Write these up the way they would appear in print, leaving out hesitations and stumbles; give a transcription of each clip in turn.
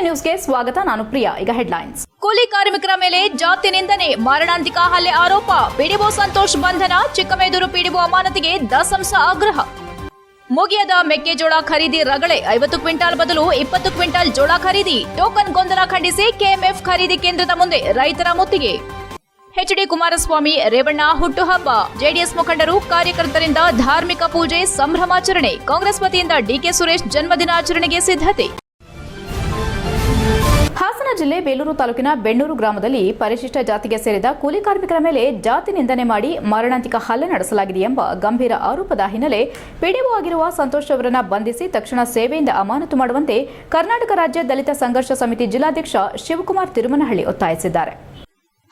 ನ್ಯೂಸ್ಗೆ ಸ್ವಾಗತ. ನಾನು ಪ್ರಿಯಾ. ಈಗ ಹೆಡ್ಲೈನ್ಸ್. ಕೂಲಿ ಕಾರ್ಮಿಕರ ಮೇಲೆ ಜಾತಿ ನಿಂದನೆ, ಮಾರಣಾಂತಿಕ ಹಲ್ಲೆ ಆರೋಪ, ಪಿಡಿಒ ಸಂತೋಷ್ ಬಂಧನ, ಚಿಕ್ಕಮೇದೂರು ಪಿಡಿಒ ಅಮಾನತಿಗೆ ದಸಂಸ ಆಗ್ರಹ. ಮುಗಿಯದ ಮೆಕ್ಕೆಜೋಳ ಖರೀದಿ ರಗಳೆ, 50 ಕ್ವಿಂಟಾಲ್ ಬದಲು 20 ಕ್ವಿಂಟಾಲ್ ಜೋಳ ಖರೀದಿ. ಟೋಕನ್ ಗೊಂದಲ ಖಂಡಿಸಿ ಕೆಎಂಎಫ್ ಖರೀದಿ ಕೇಂದ್ರದ ಮುಂದೆ ರೈತರ ಮುತ್ತಿಗೆ. ಎಚ್ಡಿ ಕುಮಾರಸ್ವಾಮಿ ರೇವಣ್ಣ ಹುಟ್ಟುಹಬ್ಬ, ಜೆಡಿಎಸ್ ಮುಖಂಡರು ಕಾರ್ಯಕರ್ತರಿಂದ ಧಾರ್ಮಿಕ ಪೂಜೆ ಸಂಭ್ರಮಾಚರಣೆ. ಕಾಂಗ್ರೆಸ್ ವತಿಯಿಂದ ಡಿಕೆ ಸುರೇಶ್ ಜನ್ಮದಿನಾಚರಣೆಗೆ ಸಿದ್ಧತೆ. ಹಾಸನ ಜಿಲ್ಲೆ ಬೇಲೂರು ತಾಲೂಕಿನ ಬೆಣ್ಣೂರು ಗ್ರಾಮದಲ್ಲಿ ಪರಿಶಿಷ್ಟ ಜಾತಿಗೆ ಸೇರಿದ ಕೂಲಿ ಕಾರ್ಮಿಕರ ಮೇಲೆ ಜಾತಿ ನಿಂದನೆ ಮಾಡಿ ಮಾರಣಾಂತಿಕ ಹಲ್ಲೆ ನಡೆಸಲಾಗಿದೆ ಎಂಬ ಗಂಭೀರ ಆರೋಪದ ಹಿನ್ನೆಲೆ ಪಿಡಿಒ ಆಗಿರುವ ಸಂತೋಷ್ ಅವರನ್ನು ಬಂಧಿಸಿ ತಕ್ಷಣ ಸೇವೆಯಿಂದ ಅಮಾನತು ಮಾಡುವಂತೆ ಕರ್ನಾಟಕ ರಾಜ್ಯ ದಲಿತ ಸಂಘರ್ಷ ಸಮಿತಿ ಜಿಲ್ಲಾಧ್ಯಕ್ಷ ಶಿವಕುಮಾರ್ ತಿರುಮನಹಳ್ಳಿ ಒತ್ತಾಯಿಸಿದ್ದಾರೆ.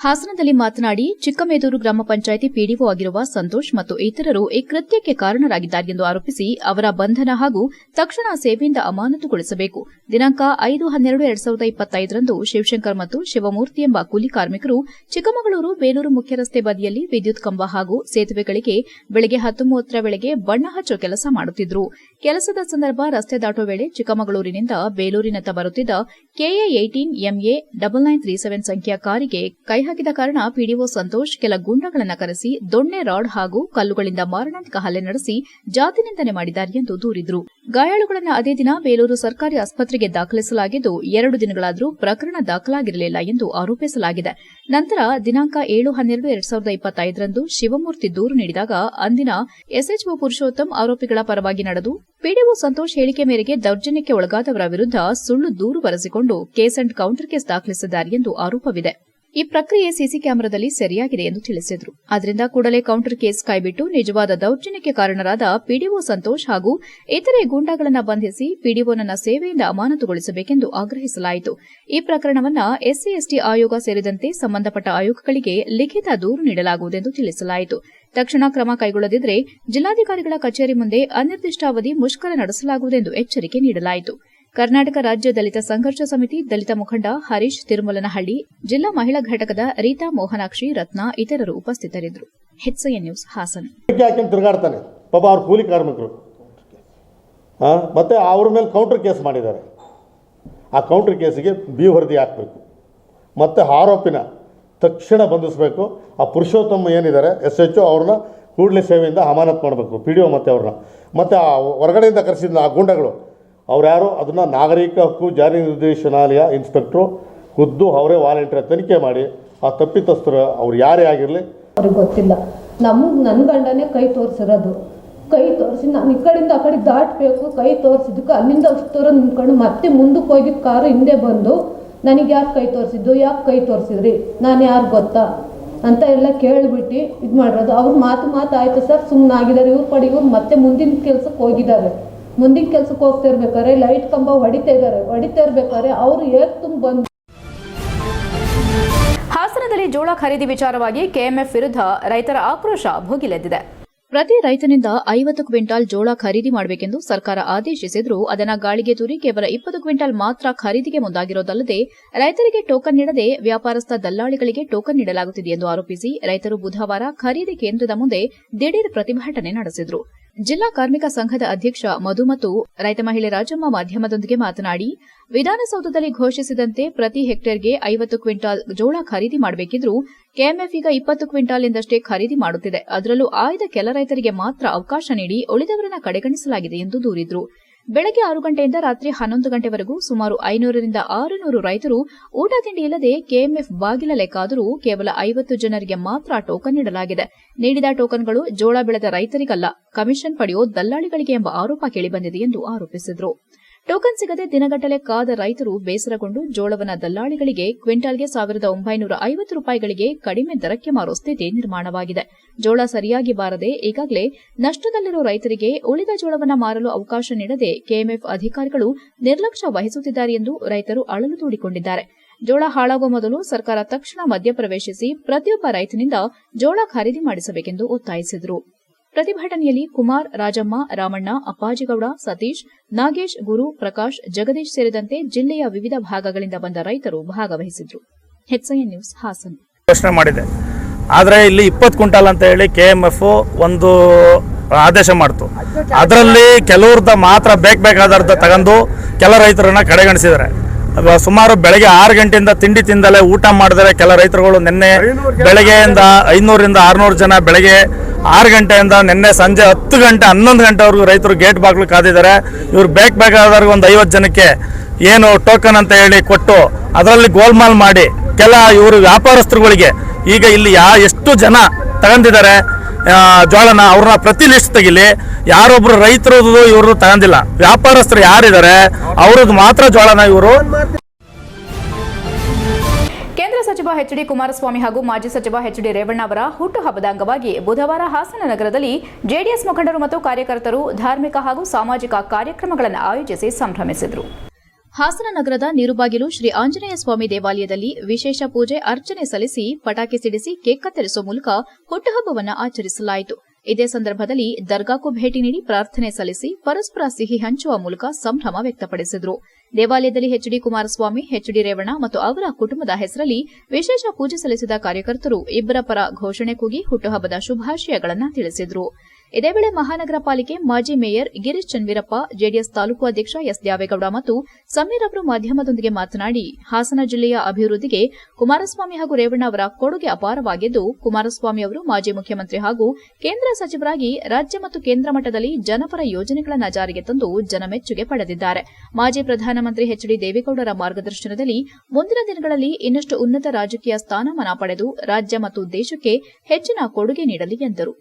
ಹಾಸನದಲ್ಲಿ ಮಾತನಾಡಿ, ಚಿಕ್ಕಮೇದೂರು ಗ್ರಾಮ ಪಂಚಾಯಿತಿ ಪಿಡಿಒ ಆಗಿರುವ ಸಂತೋಷ್ ಮತ್ತು ಇತರರು ಈ ಕೃತ್ಯಕ್ಕೆ ಕಾರಣರಾಗಿದ್ದಾರೆ ಎಂದು ಆರೋಪಿಸಿ ಅವರ ಬಂಧನ ಹಾಗೂ ತಕ್ಷಣ ಸೇವೆಯಿಂದ ಅಮಾನತುಗೊಳಿಸಬೇಕು. ದಿನಾಂಕ 5/12/2025ರಂದು ಶಿವಶಂಕರ್ ಮತ್ತು ಶಿವಮೂರ್ತಿ ಎಂಬ ಕೂಲಿ ಕಾರ್ಮಿಕರು ಚಿಕ್ಕಮಗಳೂರು ಬೇಲೂರು ಮುಖ್ಯ ರಸ್ತೆ ಬದಿಯಲ್ಲಿ ವಿದ್ಯುತ್ ಕಂಬ ಹಾಗೂ ಸೇತುವೆಗಳಿಗೆ ಬೆಳಗ್ಗೆ 10:30 ವೇಳೆಗೆ ಬಣ್ಣ ಹಚ್ಚೋ ಕೆಲಸ ಮಾಡುತ್ತಿದ್ದರು. ಕೆಲಸದ ಸಂದರ್ಭ ರಸ್ತೆ ದಾಟುವ ವೇಳೆ ಚಿಕ್ಕಮಗಳೂರಿನಿಂದ ಬೇಲೂರಿನತ್ತ ಬರುತ್ತಿದ್ದ ಕೆಎ 18 MA 9937 ಸಂಖ್ಯೆಯ ಕಾರಿಗೆ ಕೈ ಹಾಕಿದ ಕಾರಣ ಪಿಡಿಒ ಸಂತೋಷ್ ಕೆಲ ಗುಂಡಗಳನ್ನು ಕರೆಸಿ ದೊಣ್ಣೆ ರಾಡ್ ಹಾಗೂ ಕಲ್ಲುಗಳಿಂದ ಮಾರಣಾಂತಿಕ ಹಲ್ಲೆ ನಡೆಸಿ ಜಾತಿ ನಿಂದನೆ ಮಾಡಿದ್ದಾರೆ ಎಂದು ದೂರಿದರು. ಗಾಯಾಳುಗಳನ್ನು ಅದೇ ದಿನ ಬೇಲೂರು ಸರ್ಕಾರಿ ಆಸ್ಪತ್ರೆಗೆ ದಾಖಲಿಸಲಾಗಿದ್ದು 2 ದಿನಗಳಾದರೂ ಪ್ರಕರಣ ದಾಖಲಾಗಿರಲಿಲ್ಲ ಎಂದು ಆರೋಪಿಸಲಾಗಿದೆ. ನಂತರ ದಿನಾಂಕ 7/12/2025ರಂದು ಶಿವಮೂರ್ತಿ ದೂರು ನೀಡಿದಾಗ ಅಂದಿನ ಎಸ್ಎಚ್ಒ ಪುರುಷೋತ್ತಮ್ ಆರೋಪಿಗಳ ಪರವಾಗಿ ನಡೆದು ಪಿಡಿಒ ಸಂತೋಷ್ ಹೇಳಿಕೆ ಮೇರೆಗೆ ದೌರ್ಜನ್ಯಕ್ಕೆ ಒಳಗಾದವರ ವಿರುದ್ಧ ಸುಳ್ಳು ದೂರು ಬರೆಸಿಕೊಂಡು ಕೇಸ್ ಅಂಡ್ ಕೌಂಟರ್ ಕೇಸ್ ದಾಖಲಿಸಿದ್ದಾರೆ ಎಂದು ಆರೋಪವಿದೆ. ಈ ಪ್ರಕ್ರಿಯೆ ಸಿಸಿ ಕ್ಯಾಮೆರಾದಲ್ಲಿ ಸರಿಯಾಗಿದೆ ಎಂದು ತಿಳಿಸಿದರು. ಆದ್ದರಿಂದ ಕೂಡಲೇ ಕೌಂಟರ್ ಕೇಸ್ ಕೈಬಿಟ್ಟು ನಿಜವಾದ ದೌರ್ಜನ್ಯಕ್ಕೆ ಕಾರಣರಾದ ಪಿಡಿಒ ಸಂತೋಷ್ ಹಾಗೂ ಇತರೆ ಗೂಂಡಾಗಳನ್ನು ಬಂಧಿಸಿ ಪಿಡಿಒನನ್ನ ಸೇವೆಯಿಂದ ಅಮಾನತುಗೊಳಿಸಬೇಕೆಂದು ಆಗ್ರಹಿಸಲಾಯಿತು. ಈ ಪ್ರಕರಣವನ್ನು ಎಸ್ಸಿ ಎಸ್ಟಿ ಆಯೋಗ ಸೇರಿದಂತೆ ಸಂಬಂಧಪಟ್ಟ ಆಯೋಗಗಳಿಗೆ ಲಿಖಿತ ದೂರು ನೀಡಲಾಗುವುದೆಂದು ತಿಳಿಸಲಾಯಿತು. ತಕ್ಷಣ ಕ್ರಮ ಕೈಗೊಳ್ಳದಿದ್ದರೆ ಜಿಲ್ಲಾಧಿಕಾರಿಗಳ ಕಚೇರಿ ಮುಂದೆ ಅನಿರ್ದಿಷ್ಟಾವಧಿ ಮುಷ್ಕರ ನಡೆಸಲಾಗುವುದೆಂದು ಎಚ್ಚರಿಕೆ ನೀಡಲಾಯಿತು. ಕರ್ನಾಟಕ ರಾಜ್ಯ ದಲಿತ ಸಂಘರ್ಷ ಸಮಿತಿ ದಲಿತ ಮುಖಂಡ ಹರೀಶ್ ತಿರುಮಲನಹಳ್ಳಿ, ಜಿಲ್ಲಾ ಮಹಿಳಾ ಘಟಕದ ರೀತಾ ಮೋಹನಾಕ್ಷಿ ರತ್ನ ಇತರರು ಉಪಸ್ಥಿತರಿದ್ದರು. HCN news Hassan. ತಿರುಗಾಡ್ತಾನೆ ಪಾಪ ಅವ್ರ ಕೂಲಿ ಕಾರ್ಮಿಕರು ಮತ್ತೆ ಅವ್ರ ಮೇಲೆ ಕೌಂಟರ್ ಕೇಸ್ ಮಾಡಿದ್ದಾರೆ. ಆ ಕೌಂಟರ್ ಕೇಸಿಗೆ ಬಿ ವರದಿ ಹಾಕಬೇಕು ಮತ್ತು ಆರೋಪಿನ ತಕ್ಷಣ ಬಂಧಿಸಬೇಕು. ಆ ಪುರುಷೋತ್ತಮ ಏನಿದ್ದಾರೆ SHO ಅವ್ರನ್ನ ಕೂಡಲೇ ಸೇವೆಯಿಂದ ಅಮಾನತ್ ಮಾಡಬೇಕು PDO ಮತ್ತು ಅವ್ರನ್ನ. ಮತ್ತು ಆ ಹೊರಗಡೆಯಿಂದ ಕರೆಸಿದ ಆ ಗೂಂಡಗಳು ಅವ್ರ್ಯಾರು ಅದನ್ನು ನಾಗರಿಕ ಹಕ್ಕು ಜಾರಿ ನಿರ್ದೇಶನಾಲಯ ಇನ್ಸ್ಪೆಕ್ಟ್ರು ಖುದ್ದು ಅವರೇ ವಾಲಂಟಿಯರ್ ತನಿಖೆ ಮಾಡಿ ಆ ತಪ್ಪಿತಸ್ಥರು ಅವ್ರು ಯಾರೇ ಆಗಿರಲಿ ಅವ್ರಿಗೆ ಗೊತ್ತಿಲ್ಲ. ನನ್ನ ಗಂಡನೇ ಕೈ ತೋರಿಸಿರೋದು. ಕೈ ತೋರಿಸಿ ನಾನು ಈ ಕಡೆಯಿಂದ ಆ ಕಡೆ ದಾಟಬೇಕು, ಕೈ ತೋರಿಸಿದ್ದಕ್ಕೆ ಅಲ್ಲಿಂದ ಅಷ್ಟು ದೂರ ನಿಂತ್ಕೊಂಡು ಮತ್ತೆ ಮುಂದಕ್ಕೆ ಹೋಗಿದ್ದು ಕಾರು ಹಿಂದೆ ಬಂದು ನನಗೆ ಯಾರು ಕೈ ತೋರಿಸಿದ್ದು, ಯಾಕೆ ಕೈ ತೋರಿಸಿದ್ರಿ, ನಾನು ಯಾರು ಗೊತ್ತಾ ಅಂತ ಎಲ್ಲ ಕೇಳಿಬಿಟ್ಟು ಇದು ಮಾಡಿರೋದು. ಅವ್ರು ಮಾತು ಆಯಿತು ಸರ್, ಸುಮ್ಮನಾಗಿದ್ದಾರೆ. ಇವ್ರ ಪಡಿಗೂ ಮತ್ತೆ ಮುಂದಿನ ಕೆಲಸಕ್ಕೆ ಹೋಗಿದ್ದಾರೆ. ಮುಂದಿನ ಕೆಲಸಕ್ಕೆ ಹೋಗ್ತಾ ಇರ್ಬೇಕಾದ್ರೆ ಲೈಟ್ ಕಂಬ ಹೊಡಿತಾ ಇರ್ಬೇಕಾದ್ರೆ ಅವರು ಏಕ್ ತುಂಬ ಬಂದು. ಹಾಸನದಲ್ಲಿ ಜೋಳ ಖರೀದಿ ವಿಚಾರವಾಗಿ ಕೆಎಂಎಫ್ ವಿರುದ್ಧ ರೈತರ ಆಕ್ರೋಶ ಭುಗಿಲೆದ್ದಿದೆ. ಪ್ರತಿ ರೈತನಿಂದ 50 ಕ್ವಿಂಟಾಲ್ ಜೋಳ ಖರೀದಿ ಮಾಡಬೇಕೆಂದು ಸರ್ಕಾರ ಆದೇಶಿಸಿದ್ರೂ ಅದನ್ನು ಗಾಳಿಗೆ ತೂರಿ ಕೇವಲ 20 ಕ್ವಿಂಟಾಲ್ ಮಾತ್ರ ಖರೀದಿಗೆ ಮುಂದಾಗಿರೋದಲ್ಲದೆ ರೈತರಿಗೆ ಟೋಕನ್ ನೀಡದೆ ವ್ಯಾಪಾರಸ್ಥ ದಲ್ಲಾಳಿಗಳಿಗೆ ಟೋಕನ್ ನೀಡಲಾಗುತ್ತಿದೆ ಎಂದು ಆರೋಪಿಸಿ ರೈತರು ಬುಧವಾರ ಖರೀದಿ ಕೇಂದ್ರದ ಮುಂದೆ ದಿಢೀರ್ ಪ್ರತಿಭಟನೆ ನಡೆಸಿದರು. ಜಿಲ್ಲಾ ಕಾರ್ಮಿಕ ಸಂಘದ ಅಧ್ಯಕ್ಷ ಮಧು ಮತ್ತು ರೈತ ಮಹಿಳೆ ರಾಜಮ್ಮ ಮಾಧ್ಯಮದೊಂದಿಗೆ ಮಾತನಾಡಿ, ವಿಧಾನಸೌಧದಲ್ಲಿ ಘೋಷಿಸಿದಂತೆ ಪ್ರತಿ ಹೆಕ್ಟೇರ್ಗೆ 50 ಕ್ವಿಂಟಾಲ್ ಜೋಳ ಖರೀದಿ ಮಾಡಬೇಕಿದ್ರೂ ಕೆಎಂಎಫ್ ಈಗ 20 ಕ್ವಿಂಟಾಲ್ ಎಂದಷ್ಟೇ ಖರೀದಿ ಮಾಡುತ್ತಿದೆ. ಅದರಲ್ಲೂ ಆಯ್ದ ಕೆಲ ರೈತರಿಗೆ ಮಾತ್ರ ಅವಕಾಶ ನೀಡಿ ಉಳಿದವರನ್ನ ಕಡೆಗಣಿಸಲಾಗಿದೆ ಎಂದು ದೂರಿದ್ರು. ಬೆಳಗ್ಗೆ 6 ಗಂಟೆಯಿಂದ ರಾತ್ರಿ 11 ಗಂಟೆವರೆಗೂ ಸುಮಾರು 500ರಿಂದ 600 ರೈತರು ಊಟ ತಿಂಡಿ ಇಲ್ಲದೆ ಕೆಎಂಎಫ್ ಬಾಗಿಲ ಲೆಕ್ಕಾದರೂ ಕೇವಲ 50 ಜನರಿಗೆ ಮಾತ್ರ ಟೋಕನ್ ನೀಡಲಾಗಿದೆ. ನೀಡಿದ ಟೋಕನ್ಗಳು ಜೋಳ ಬೆಳೆದ ರೈತರಿಗಲ್ಲ, ಕಮಿಷನ್ ಪಡೆಯೋ ದಲ್ಲಾಳಿಗಳಿಗೆ ಎಂಬ ಆರೋಪ ಕೇಳಿಬಂದಿದೆ ಎಂದು ಆರೋಪಿಸಿದರು. ಟೋಕನ್ ಸಿಗದೆ ದಿನಗಟ್ಟಲೆ ಕಾದ ರೈತರು ಬೇಸರಗೊಂಡು ಜೋಳವನ್ನ ದಲ್ಲಾಳಿಗಳಿಗೆ ಕ್ವಿಂಟಾಲ್ಗೆ 1950 ರೂಪಾಯಿಗಳಿಗೆ ಕಡಿಮೆ ದರಕ್ಕೆ ಮಾರೋ ಸ್ಥಿತಿ ನಿರ್ಮಾಣವಾಗಿದೆ. ಜೋಳ ಸರಿಯಾಗಿ ಬಾರದೆ ಈಗಾಗಲೇ ನಷ್ಟದಲ್ಲಿರುವ ರೈತರಿಗೆ ಉಳಿದ ಜೋಳವನ್ನ ಮಾರಲು ಅವಕಾಶ ನೀಡದೆ ಕೆಎಂಎಫ್ ಅಧಿಕಾರಿಗಳು ನಿರ್ಲಕ್ಷ್ಯ ವಹಿಸುತ್ತಿದ್ದಾರೆ ಎಂದು ರೈತರು ಅಳಲು ತೋಡಿಕೊಂಡಿದ್ದಾರೆ. ಜೋಳ ಹಾಳಾಗುವ ಮೊದಲು ಸರ್ಕಾರ ತಕ್ಷಣ ಮಧ್ಯಪ್ರವೇಶಿಸಿ ಪ್ರತಿಯೊಬ್ಬ ರೈತನಿಂದ ಜೋಳ ಖರೀದಿ ಮಾಡಿಸಬೇಕೆಂದು ಒತ್ತಾಯಿಸಿದರು. ಪ್ರತಿಭಟನೆಯಲ್ಲಿ ಕುಮಾರ್, ರಾಜಮ್ಮ, ರಾಮಣ್ಣ, ಅಪ್ಪಾಜಿಗೌಡ, ಸತೀಶ್, ನಾಗೇಶ್, ಗುರು, ಪ್ರಕಾಶ್, ಜಗದೀಶ್ ಸೇರಿದಂತೆ ಜಿಲ್ಲೆಯ ವಿವಿಧ ಭಾಗಗಳಿಂದ ಬಂದ ರೈತರು ಭಾಗವಹಿಸಿದ್ರು. HCN news Hassan. ಘೋಷಣೆ ಮಾಡಿದೆ, ಆದರೆ ಇಲ್ಲಿ 20 ಕ್ವಿಂಟಾಲ್ ಅಂತ ಹೇಳಿ ಕೆಎಂಎಫ್ ಒಂದು ಆದೇಶ ಮಾಡ್ತು. ಅದರಲ್ಲಿ ಕೆಲವ್ರದ ಮಾತ್ರ ಬೇಕಾದರ್ಧ ತಗೊಂಡು ಕೆಲ ರೈತರನ್ನ ಕಡೆಗಣಿಸಿದ್ದಾರೆ. ಸುಮಾರು ಬೆಳಗ್ಗೆ 6 ಗಂಟೆಯಿಂದ ತಿಂಡಿ ತಿಂದಲೇ ಊಟ ಮಾಡಿದರೆ ಕೆಲ ರೈತರುಗಳು ನಿನ್ನೆ ಬೆಳಗ್ಗೆಯಿಂದ 500ರಿಂದ 600 ಜನ ಬೆಳಗ್ಗೆ 6 ಗಂಟೆಯಿಂದ ನಿನ್ನೆ ಸಂಜೆ 10 ಗಂಟೆ 11 ಗಂಟೆವರೆಗೂ ರೈತರು ಗೇಟ್ ಬಾಗಿಲು ಕಾದಿದ್ದಾರೆ. ಇವ್ರು ಬೇಕಾದವ್ರಿಗೆ ಒಂದು 50 ಜನಕ್ಕೆ ಏನು ಟೋಕನ್ ಅಂತ ಹೇಳಿ ಕೊಟ್ಟು ಅದರಲ್ಲಿ ಗೋಲ್ಮಾಲ್ ಮಾಡಿ ಕೆಲ ಇವರು ವ್ಯಾಪಾರಸ್ಥರುಗಳಿಗೆ ಈಗ ಇಲ್ಲಿ ಎಷ್ಟು ಜನ ತಗೊಂಡಿದ್ದಾರೆ ಜೋಳನ ಅವ್ರನ್ನ ಪ್ರತಿ ಲಿಸ್ಟ್ ತೆಗಿಲಿ. ಯಾರೊಬ್ರು ರೈತರದ್ದು ಇವ್ರದ್ದು ತಗೊಂಡಿಲ್ಲ, ವ್ಯಾಪಾರಸ್ಥರು ಯಾರಿದ್ದಾರೆ ಅವ್ರದ್ದು ಮಾತ್ರ ಜೋಳನ ಇವರು. ಕೇಂದ್ರ ಸಚಿವ ಎಚ್.ಡಿ. ಕುಮಾರಸ್ವಾಮಿ ಹಾಗೂ ಮಾಜಿ ಸಚಿವ ಎಚ್.ಡಿ. ರೇವಣ್ಣ ಅವರ ಹುಟ್ಟುಹಬ್ಬದ ಅಂಗವಾಗಿ ಬುಧವಾರ ಹಾಸನ ನಗರದಲ್ಲಿ ಜೆಡಿಎಸ್ ಮುಖಂಡರು ಮತ್ತು ಕಾರ್ಯಕರ್ತರು ಧಾರ್ಮಿಕ ಹಾಗೂ ಸಾಮಾಜಿಕ ಕಾರ್ಯಕ್ರಮಗಳನ್ನು ಆಯೋಜಿಸಿ ಸಂಭ್ರಮಿಸಿದರು. ಹಾಸನ ನಗರದ ನೀರುಬಾಗಿಲು ಶ್ರೀ ಆಂಜನೇಯ ಸ್ವಾಮಿ ದೇವಾಲಯದಲ್ಲಿ ವಿಶೇಷ ಪೂಜೆ ಅರ್ಚನೆ ಸಲ್ಲಿಸಿ ಪಟಾಕಿ ಸಿಡಿಸಿ ಕೇಕ್ ಕತ್ತರಿಸುವ ಮೂಲಕ ಹುಟ್ಟುಹಬ್ಬವನ್ನು ಆಚರಿಸಲಾಯಿತು. ಇದೇ ಸಂದರ್ಭದಲ್ಲಿ ದರ್ಗಾಕ್ಕೂ ಭೇಟಿ ನೀಡಿ ಪ್ರಾರ್ಥನೆ ಸಲ್ಲಿಸಿ ಪರಸ್ಪರ ಸಿಹಿ ಹಂಚುವ ಮೂಲಕ ಸಂಭ್ರಮ ವ್ಯಕ್ತಪಡಿಸಿದರು. ದೇವಾಲಯದಲ್ಲಿ ಎಚ್.ಡಿ. ಕುಮಾರಸ್ವಾಮಿ, ಎಚ್.ಡಿ. ರೇವಣ್ಣ ಮತ್ತು ಅವರ ಕುಟುಂಬದ ಹೆಸರಲ್ಲಿ ವಿಶೇಷ ಪೂಜೆ ಸಲ್ಲಿಸಿದ ಕಾರ್ಯಕರ್ತರು ಇಬ್ಬರ ಪರ ಘೋಷಣೆ ಕೂಗಿ ಹುಟ್ಟುಹಬ್ಬದ ಶುಭಾಶಯಗಳನ್ನು ತಿಳಿಸಿದರು. ಇದೇ ವೇಳೆ ಮಹಾನಗರ ಪಾಲಿಕೆ ಮಾಜಿ ಮೇಯರ್ ಗಿರೀಶ್ ಚನ್ವೀರಪ್ಪ, ಜೆಡಿಎಸ್ ತಾಲೂಕು ಅಧ್ಯಕ್ಷ ಎಸ್ ದ್ಯಾವೇಗೌಡ ಮತ್ತು ಸಮೀರ್ ಅವರು ಮಾಧ್ಯಮದೊಂದಿಗೆ ಮಾತನಾಡಿ, ಹಾಸನ ಜಿಲ್ಲೆಯ ಅಭಿವೃದ್ಧಿಗೆ ಕುಮಾರಸ್ವಾಮಿ ಹಾಗೂ ರೇವಣ್ಣ ಅವರ ಕೊಡುಗೆ ಅಪಾರವಾಗಿದ್ದು, ಕುಮಾರಸ್ವಾಮಿ ಅವರು ಮಾಜಿ ಮುಖ್ಯಮಂತ್ರಿ ಹಾಗೂ ಕೇಂದ್ರ ಸಚಿವರಾಗಿ ರಾಜ್ಯ ಮತ್ತು ಕೇಂದ್ರ ಮಟ್ಟದಲ್ಲಿ ಜನಪರ ಯೋಜನೆಗಳನ್ನು ಜಾರಿಗೆ ತಂದು ಜನಮೆಚ್ಚುಗೆ ಪಡೆದಿದ್ದಾರೆ. ಮಾಜಿ ಪ್ರಧಾನಮಂತ್ರಿ ಎಚ್.ಡಿ. ದೇವೇಗೌಡರ ಮಾರ್ಗದರ್ಶನದಲ್ಲಿ ಮುಂದಿನ ದಿನಗಳಲ್ಲಿ ಇನ್ನಷ್ಟು ಉನ್ನತ ರಾಜಕೀಯ ಸ್ಥಾನಮಾನ ಪಡೆದು ರಾಜ್ಯ ಮತ್ತು ದೇಶಕ್ಕೆ ಹೆಚ್ಚಿನ ಕೊಡುಗೆ ನೀಡಲಿ ಎಂದರು.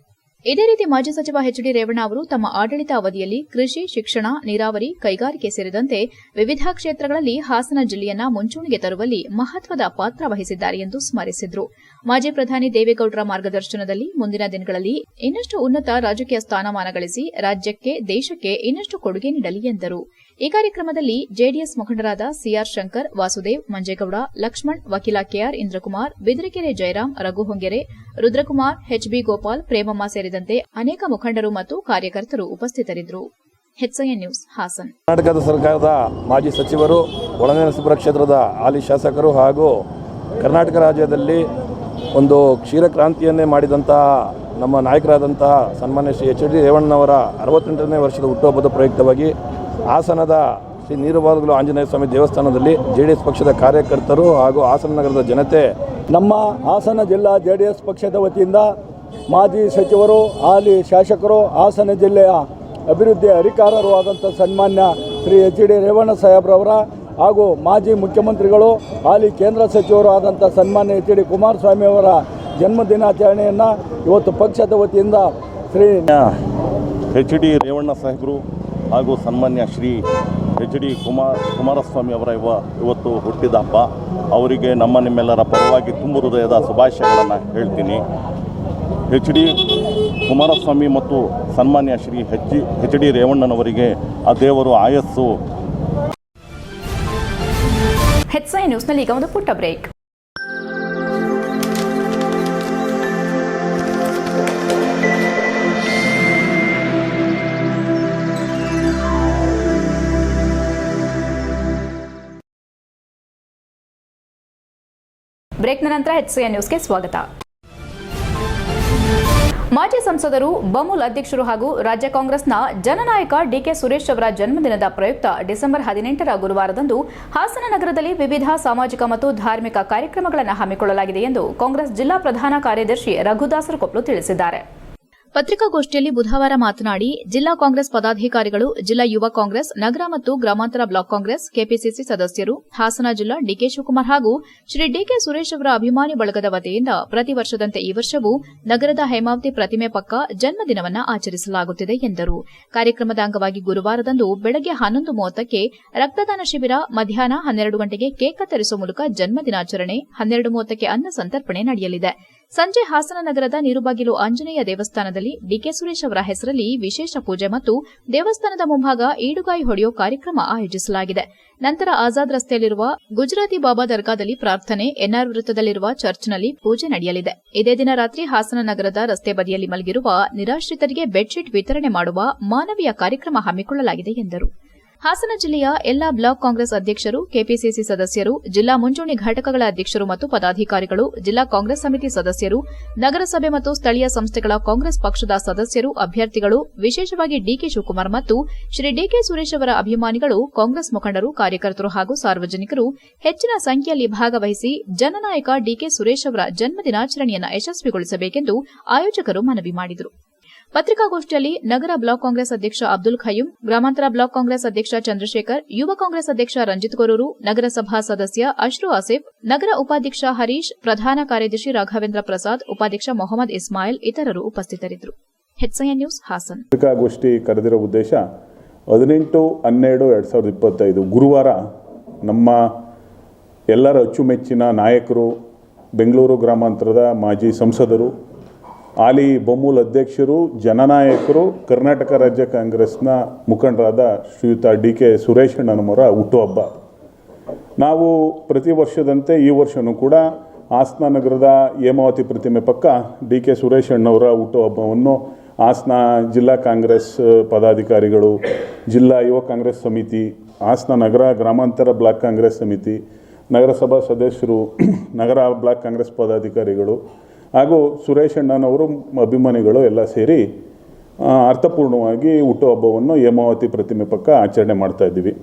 ಇದೇ ರೀತಿ ಮಾಜಿ ಸಚಿವ ಎಚ್.ಡಿ. ರೇವಣ್ಣ ಅವರು ತಮ್ಮ ಆಡಳಿತ ಅವಧಿಯಲ್ಲಿ ಕೃಷಿ, ಶಿಕ್ಷಣ, ನೀರಾವರಿ, ಕೈಗಾರಿಕೆ ಸೇರಿದಂತೆ ವಿವಿಧ ಕ್ಷೇತ್ರಗಳಲ್ಲಿ ಹಾಸನ ಜಿಲ್ಲೆಯನ್ನ ಮುಂಚೂಣಿಗೆ ತರುವಲ್ಲಿ ಮಹತ್ವದ ಪಾತ್ರ ವಹಿಸಿದ್ದಾರೆ ಎಂದು ಸ್ಮರಿಸಿದರು. ಮಾಜಿ ಪ್ರಧಾನಿ ದೇವೇಗೌಡರ ಮಾರ್ಗದರ್ಶನದಲ್ಲಿ ಮುಂದಿನ ದಿನಗಳಲ್ಲಿ ಇನ್ನಷ್ಟು ಉನ್ನತ ರಾಜಕೀಯ ಸ್ಥಾನಮಾನ ಗಳಿಸಿ ರಾಜ್ಯಕ್ಕೆ, ದೇಶಕ್ಕೆ ಇನ್ನಷ್ಟು ಕೊಡುಗೆ ನೀಡಲಿ ಎಂದರು. ಈ ಕಾರ್ಯಕ್ರಮದಲ್ಲಿ ಜೆಡಿಎಸ್ ಮುಖಂಡರಾದ ಸಿಆರ್ ಶಂಕರ್, ವಾಸುದೇವ್, ಮಂಜೇಗೌಡ, ಲಕ್ಷ್ಮಣ್, ವಕೀಲ ಕೆಆರ್ ಇಂದ್ರಕುಮಾರ್, ಬಿದಿರೆಕೆರೆ ಜಯರಾಮ್, ರಘು ಹೊಂಗೆರೆ, ರುದ್ರಕುಮಾರ್, ಎಚ್ಬಿ ಗೋಪಾಲ್, ಪ್ರೇಮಮ್ಮ ಸೇರಿದಂತೆ ಅನೇಕ ಮುಖಂಡರು ಮತ್ತು ಕಾರ್ಯಕರ್ತರು ಉಪಸ್ಥಿತರಿದ್ದರು. ಎಚ್ಐಎನ್ ನ್ಯೂಸ್, ಹಾಸನ್. ಕರ್ನಾಟಕದ ಸರ್ಕಾರದ ಮಾಜಿ ಸಚಿವರು, ಒಳನರಸೀಪುರ ಕ್ಷೇತ್ರದ ಹಾಲಿ ಶಾಸಕರು ಹಾಗೂ ಕರ್ನಾಟಕ ರಾಜ್ಯದಲ್ಲಿ ಒಂದು ಕ್ಷೀರಕ್ರಾಂತಿಯನ್ನೇ ಮಾಡಿದಂತಹ ನಮ್ಮ ನಾಯಕರಾದಂತಹ ಸನ್ಮಾನ್ಯ ಶ್ರೀ ಎಚ್.ಡಿ. ರೇವಣ್ಣನವರ 68ನೇ ವರ್ಷದ ಹುಟ್ಟುಹಬ್ಬದ ಪ್ರಯುಕ್ತವಾಗಿ ಹಾಸನದ ಶ್ರೀ ನೀರುಬಾಗಿಲು ಆಂಜನೇಯ ಸ್ವಾಮಿ ದೇವಸ್ಥಾನದಲ್ಲಿ ಜೆಡಿಎಸ್ ಪಕ್ಷದ ಕಾರ್ಯಕರ್ತರು ಹಾಗೂ ಹಾಸನ ನಗರದ ಜನತೆ, ನಮ್ಮ ಹಾಸನ ಜಿಲ್ಲಾ ಜೆಡಿಎಸ್ ಪಕ್ಷದ ವತಿಯಿಂದ ಮಾಜಿ ಸಚಿವರು, ಹಾಲಿ ಶಾಸಕರು, ಹಾಸನ ಜಿಲ್ಲೆಯ ಅಭಿವೃದ್ಧಿ ಅಧಿಕಾರರು ಆದಂಥ ಸನ್ಮಾನ್ಯ ಶ್ರೀ ಎಚ್.ಡಿ. ರೇವಣ್ಣ ಸಾಹೇಬ್ರವರ ಹಾಗೂ ಮಾಜಿ ಮುಖ್ಯಮಂತ್ರಿಗಳು, ಹಾಲಿ ಕೇಂದ್ರ ಸಚಿವರು ಆದಂಥ ಸನ್ಮಾನ್ಯ ಎಚ್.ಡಿ. ಕುಮಾರಸ್ವಾಮಿ ಅವರ ಜನ್ಮದಿನಾಚರಣೆಯನ್ನು ಇವತ್ತು ಪಕ್ಷದ ವತಿಯಿಂದ ಶ್ರೀ ಎಚ್.ಡಿ. ರೇವಣ್ಣ ಸಾಹೇಬರು ಹಾಗೂ ಸನ್ಮಾನ್ಯ ಶ್ರೀ ಎಚ್.ಡಿ. ಕುಮಾರಸ್ವಾಮಿ ಅವರ ಇವತ್ತು ಹುಟ್ಟಿದ ಹಬ್ಬ. ಅವರಿಗೆ ನಿಮ್ಮೆಲ್ಲರ ಪರವಾಗಿ ತುಂಬು ಹೃದಯದ ಶುಭಾಶಯಗಳನ್ನು ಹೇಳ್ತೀನಿ. ಎಚ್.ಡಿ. ಕುಮಾರಸ್ವಾಮಿ ಮತ್ತು ಸನ್ಮಾನ್ಯ ಶ್ರೀ ಎಚ್.ಡಿ. ರೇವಣ್ಣನವರಿಗೆ ಆ ದೇವರು ಆಯಸ್ಸು. ಎಚ್ಐಎನ್ ನ್ಯೂಸ್ನಲ್ಲಿ ಈಗ ಒಂದು ಪುಟ್ಟ ಬ್ರೇಕ್. ಬ್ರೇಕ್ನ ನಂತರ ಎಚ್ಐಎನ್ ನ್ಯೂಸ್ಗೆ ಸ್ವಾಗತ. ಮಾಜಿ ಸಂಸದರು, ಬಮೂಲ್ ಅಧ್ಯಕ್ಷರು ಹಾಗೂ ರಾಜ್ಯ ಕಾಂಗ್ರೆಸ್ನ ಜನನಾಯಕ ಡಿಕೆ ಸುರೇಶ್ ಅವರ ಜನ್ಮದಿನದ ಪ್ರಯುಕ್ತ ಡಿಸೆಂಬರ್ 18ರ ಗುರುವಾರದಂದು ಹಾಸನ ನಗರದಲ್ಲಿ ವಿವಿಧ ಸಾಮಾಜಿಕ ಮತ್ತು ಧಾರ್ಮಿಕ ಕಾರ್ಯಕ್ರಮಗಳನ್ನು ಹಮ್ಮಿಕೊಳ್ಳಲಾಗಿದೆ ಎಂದು ಕಾಂಗ್ರೆಸ್ ಜಿಲ್ಲಾ ಪ್ರಧಾನ ಕಾರ್ಯದರ್ಶಿ ರಘುದಾಸರ ಕೊಪ್ಲು ತಿಳಿಸಿದ್ದಾರೆ. ಪತ್ರಿಕಾಗೋಷ್ಠಿಯಲ್ಲಿ ಬುಧವಾರ ಮಾತನಾಡಿ, ಜಿಲ್ಲಾ ಕಾಂಗ್ರೆಸ್ ಪದಾಧಿಕಾರಿಗಳು, ಜಿಲ್ಲಾ ಯುವ ಕಾಂಗ್ರೆಸ್, ನಗರ ಮತ್ತು ಗ್ರಾಮಾಂತರ ಬ್ಲಾಕ್ ಕಾಂಗ್ರೆಸ್, ಕೆಪಿಸಿಸಿ ಸದಸ್ಯರು, ಹಾಸನ ಜಿಲ್ಲಾ ಡಿಕೆ ಶಿವಕುಮಾರ್ ಹಾಗೂ ಶ್ರೀ ಡಿಕೆ ಸುರೇಶ್ ಅವರ ಅಭಿಮಾನಿ ಬಳಗದ ವತಿಯಿಂದ ಪ್ರತಿ ವರ್ಷದಂತೆ ಈ ವರ್ಷವೂ ನಗರದ ಹೇಮಾವತಿ ಪ್ರತಿಮೆ ಪಕ್ಕ ಜನ್ಮದಿನವನ್ನು ಆಚರಿಸಲಾಗುತ್ತಿದೆ ಎಂದರು. ಕಾರ್ಯಕ್ರಮದ ಅಂಗವಾಗಿ ಗುರುವಾರದಂದು ಬೆಳಗ್ಗೆ 11:30ಕ್ಕೆ ರಕ್ತದಾನ ಶಿಬಿರ, ಮಧ್ಯಾಹ್ನ 12 ಗಂಟೆಗೆ ಕೇಕ್ ಕತ್ತರಿಸುವ ಮೂಲಕ ಜನ್ಮದಿನಾಚರಣೆ, 12:30ಕ್ಕೆ ಅನ್ನ ಸಂತರ್ಪಣೆ ನಡೆಯಲಿದೆ. ಸಂಜೆ ಹಾಸನ ನಗರದ ನೀರುಬಾಗಿಲು ಆಂಜನೇಯ ದೇವಸ್ಥಾನದಲ್ಲಿ ಡಿಕೆ ಸುರೇಶ್ ಅವರ ಹೆಸರಲ್ಲಿ ವಿಶೇಷ ಪೂಜೆ ಮತ್ತು ದೇವಸ್ಥಾನದ ಮುಂಭಾಗ ಈಡುಗಾಯಿ ಹೊಡೆಯೋ ಕಾರ್ಯಕ್ರಮ ಆಯೋಜಿಸಲಾಗಿದೆ. ನಂತರ ಆಜಾದ್ ರಸ್ತೆಯಲ್ಲಿರುವ ಗುಜರಾತಿ ಬಾಬಾ ದರ್ಗಾದಲ್ಲಿ ಪ್ರಾರ್ಥನೆ, ಎನ್ಆರ್ ವೃತ್ತದಲ್ಲಿರುವ ಚರ್ಚ್ನಲ್ಲಿ ಪೂಜೆ ನಡೆಯಲಿದೆ. ಇದೇ ದಿನ ರಾತ್ರಿ ಹಾಸನ ನಗರದ ರಸ್ತೆ ಬದಿಯಲ್ಲಿ ಮಲಗಿರುವ ನಿರಾಶ್ರಿತರಿಗೆ ಬೆಡ್ಶೀಟ್ ವಿತರಣೆ ಮಾಡುವ ಮಾನವೀಯ ಕಾರ್ಯಕ್ರಮ ಹಮ್ಮಿಕೊಳ್ಳಲಾಗಿದೆ ಎಂದರು. ಹಾಸನ ಜಿಲ್ಲೆಯ ಎಲ್ಲಾ ಬ್ಲಾಕ್ ಕಾಂಗ್ರೆಸ್ ಅಧ್ಯಕ್ಷರು, ಕೆಪಿಸಿಸಿ ಸದಸ್ಯರು, ಜಿಲ್ಲಾ ಮುಂಚೂಣಿ ಘಟಕಗಳ ಅಧ್ಯಕ್ಷರು ಮತ್ತು ಪದಾಧಿಕಾರಿಗಳು, ಜಿಲ್ಲಾ ಕಾಂಗ್ರೆಸ್ ಸಮಿತಿ ಸದಸ್ಯರು, ನಗರಸಭೆ ಮತ್ತು ಸ್ಥಳೀಯ ಸಂಸ್ಥೆಗಳ ಕಾಂಗ್ರೆಸ್ ಪಕ್ಷದ ಸದಸ್ಯರು, ಅಭ್ಯರ್ಥಿಗಳು, ವಿಶೇಷವಾಗಿ ಡಿಕೆ ಶಿವಕುಮಾರ್ ಮತ್ತು ಶ್ರೀ ಡಿಕೆ ಸುರೇಶ್ ಅವರ ಅಭಿಮಾನಿಗಳು, ಕಾಂಗ್ರೆಸ್ ಮುಖಂಡರು, ಕಾರ್ಯಕರ್ತರು ಹಾಗೂ ಸಾರ್ವಜನಿಕರು ಹೆಚ್ಚಿನ ಸಂಖ್ಯೆಯಲ್ಲಿ ಭಾಗವಹಿಸಿ ಜನನಾಯಕ ಡಿಕೆ ಸುರೇಶ್ ಅವರ ಜನ್ಮದಿನಾಚರಣೆಯನ್ನು ಯಶಸ್ವಿಗೊಳಿಸಬೇಕೆಂದು ಆಯೋಜಕರು ಮನವಿ ಮಾಡಿದರು. ಪತ್ರಿಕಾಗೋಷ್ಠಿಯಲ್ಲಿ ನಗರ ಬ್ಲಾಕ್ ಕಾಂಗ್ರೆಸ್ ಅಧ್ಯಕ್ಷ ಅಬ್ದುಲ್ ಖಯೂಂ, ಗ್ರಾಮಾಂತರ ಬ್ಲಾಕ್ ಕಾಂಗ್ರೆಸ್ ಅಧ್ಯಕ್ಷ ಚಂದ್ರಶೇಖರ್, ಯುವ ಕಾಂಗ್ರೆಸ್ ಅಧ್ಯಕ್ಷ ರಂಜಿತ್ ಗೊರೂರು, ನಗರಸಭಾ ಸದಸ್ಯ ಅಶ್ರು ಆಸಿಫ್, ನಗರ ಉಪಾಧ್ಯಕ್ಷ ಹರೀಶ್, ಪ್ರಧಾನ ಕಾರ್ಯದರ್ಶಿ ರಾಘವೇಂದ್ರ ಪ್ರಸಾದ್, ಉಪಾಧ್ಯಕ್ಷ ಮೊಹಮ್ಮದ್ ಇಸ್ಮಾಯಿಲ್ ಇತರರು ಉಪಸ್ಥಿತರಿದ್ದರು. HIN news Hassan. ಪತ್ರಿಕಾಗೋಷ್ಠಿ ಕರೆದಿರೋ ಉದ್ದೇಶ 18/12/2025 ಗುರುವಾರ ನಮ್ಮ ಎಲ್ಲರ ಅಚ್ಚುಮೆಚ್ಚಿನ ನಾಯಕರು, ಬೆಂಗಳೂರು ಗ್ರಾಮಾಂತರದ ಮಾಜಿ ಸಂಸದರು, ಹಾಲಿ ಬೊಮ್ಮೂಲ್ ಅಧ್ಯಕ್ಷರು, ಜನನಾಯಕರು, ಕರ್ನಾಟಕ ರಾಜ್ಯ ಕಾಂಗ್ರೆಸ್ನ ಮುಖಂಡರಾದ ಶ್ರೀಯುತ ಡಿಕೆ ಸುರೇಶ್ ಅಣ್ಣನವರ ಹುಟ್ಟುಹಬ್ಬ. ನಾವು ಪ್ರತಿ ವರ್ಷದಂತೆ ಈ ವರ್ಷವೂ ಕೂಡ ಹಾಸನ ನಗರದ ಹೇಮಾವತಿ ಪ್ರತಿಮೆ ಪಕ್ಕ ಡಿಕೆ ಸುರೇಶ್ ಅಣ್ಣವರ ಹುಟ್ಟುಹಬ್ಬವನ್ನು ಹಾಸನ ಜಿಲ್ಲಾ ಕಾಂಗ್ರೆಸ್ ಪದಾಧಿಕಾರಿಗಳು, ಜಿಲ್ಲಾ ಯುವ ಕಾಂಗ್ರೆಸ್ ಸಮಿತಿ, ಹಾಸನ ನಗರ ಗ್ರಾಮಾಂತರ ಬ್ಲಾಕ್ ಕಾಂಗ್ರೆಸ್ ಸಮಿತಿ, ನಗರಸಭಾ ಸದಸ್ಯರು, ನಗರ ಬ್ಲಾಕ್ ಕಾಂಗ್ರೆಸ್ ಪದಾಧಿಕಾರಿಗಳು ಹಾಗೂ ಸುರೇಶ್ ಅಣ್ಣನವರು ಅಭಿಮಾನಿಗಳು ಎಲ್ಲ ಸೇರಿ ಅರ್ಥಪೂರ್ಣವಾಗಿ ಹುಟ್ಟುಹಬ್ಬವನ್ನು ಹೇಮಾವತಿ ಪ್ರತಿಮೆ ಪಕ್ಕ ಆಚರಣೆ ಮಾಡ್ತಾ ಇದ್ದೀವಿ.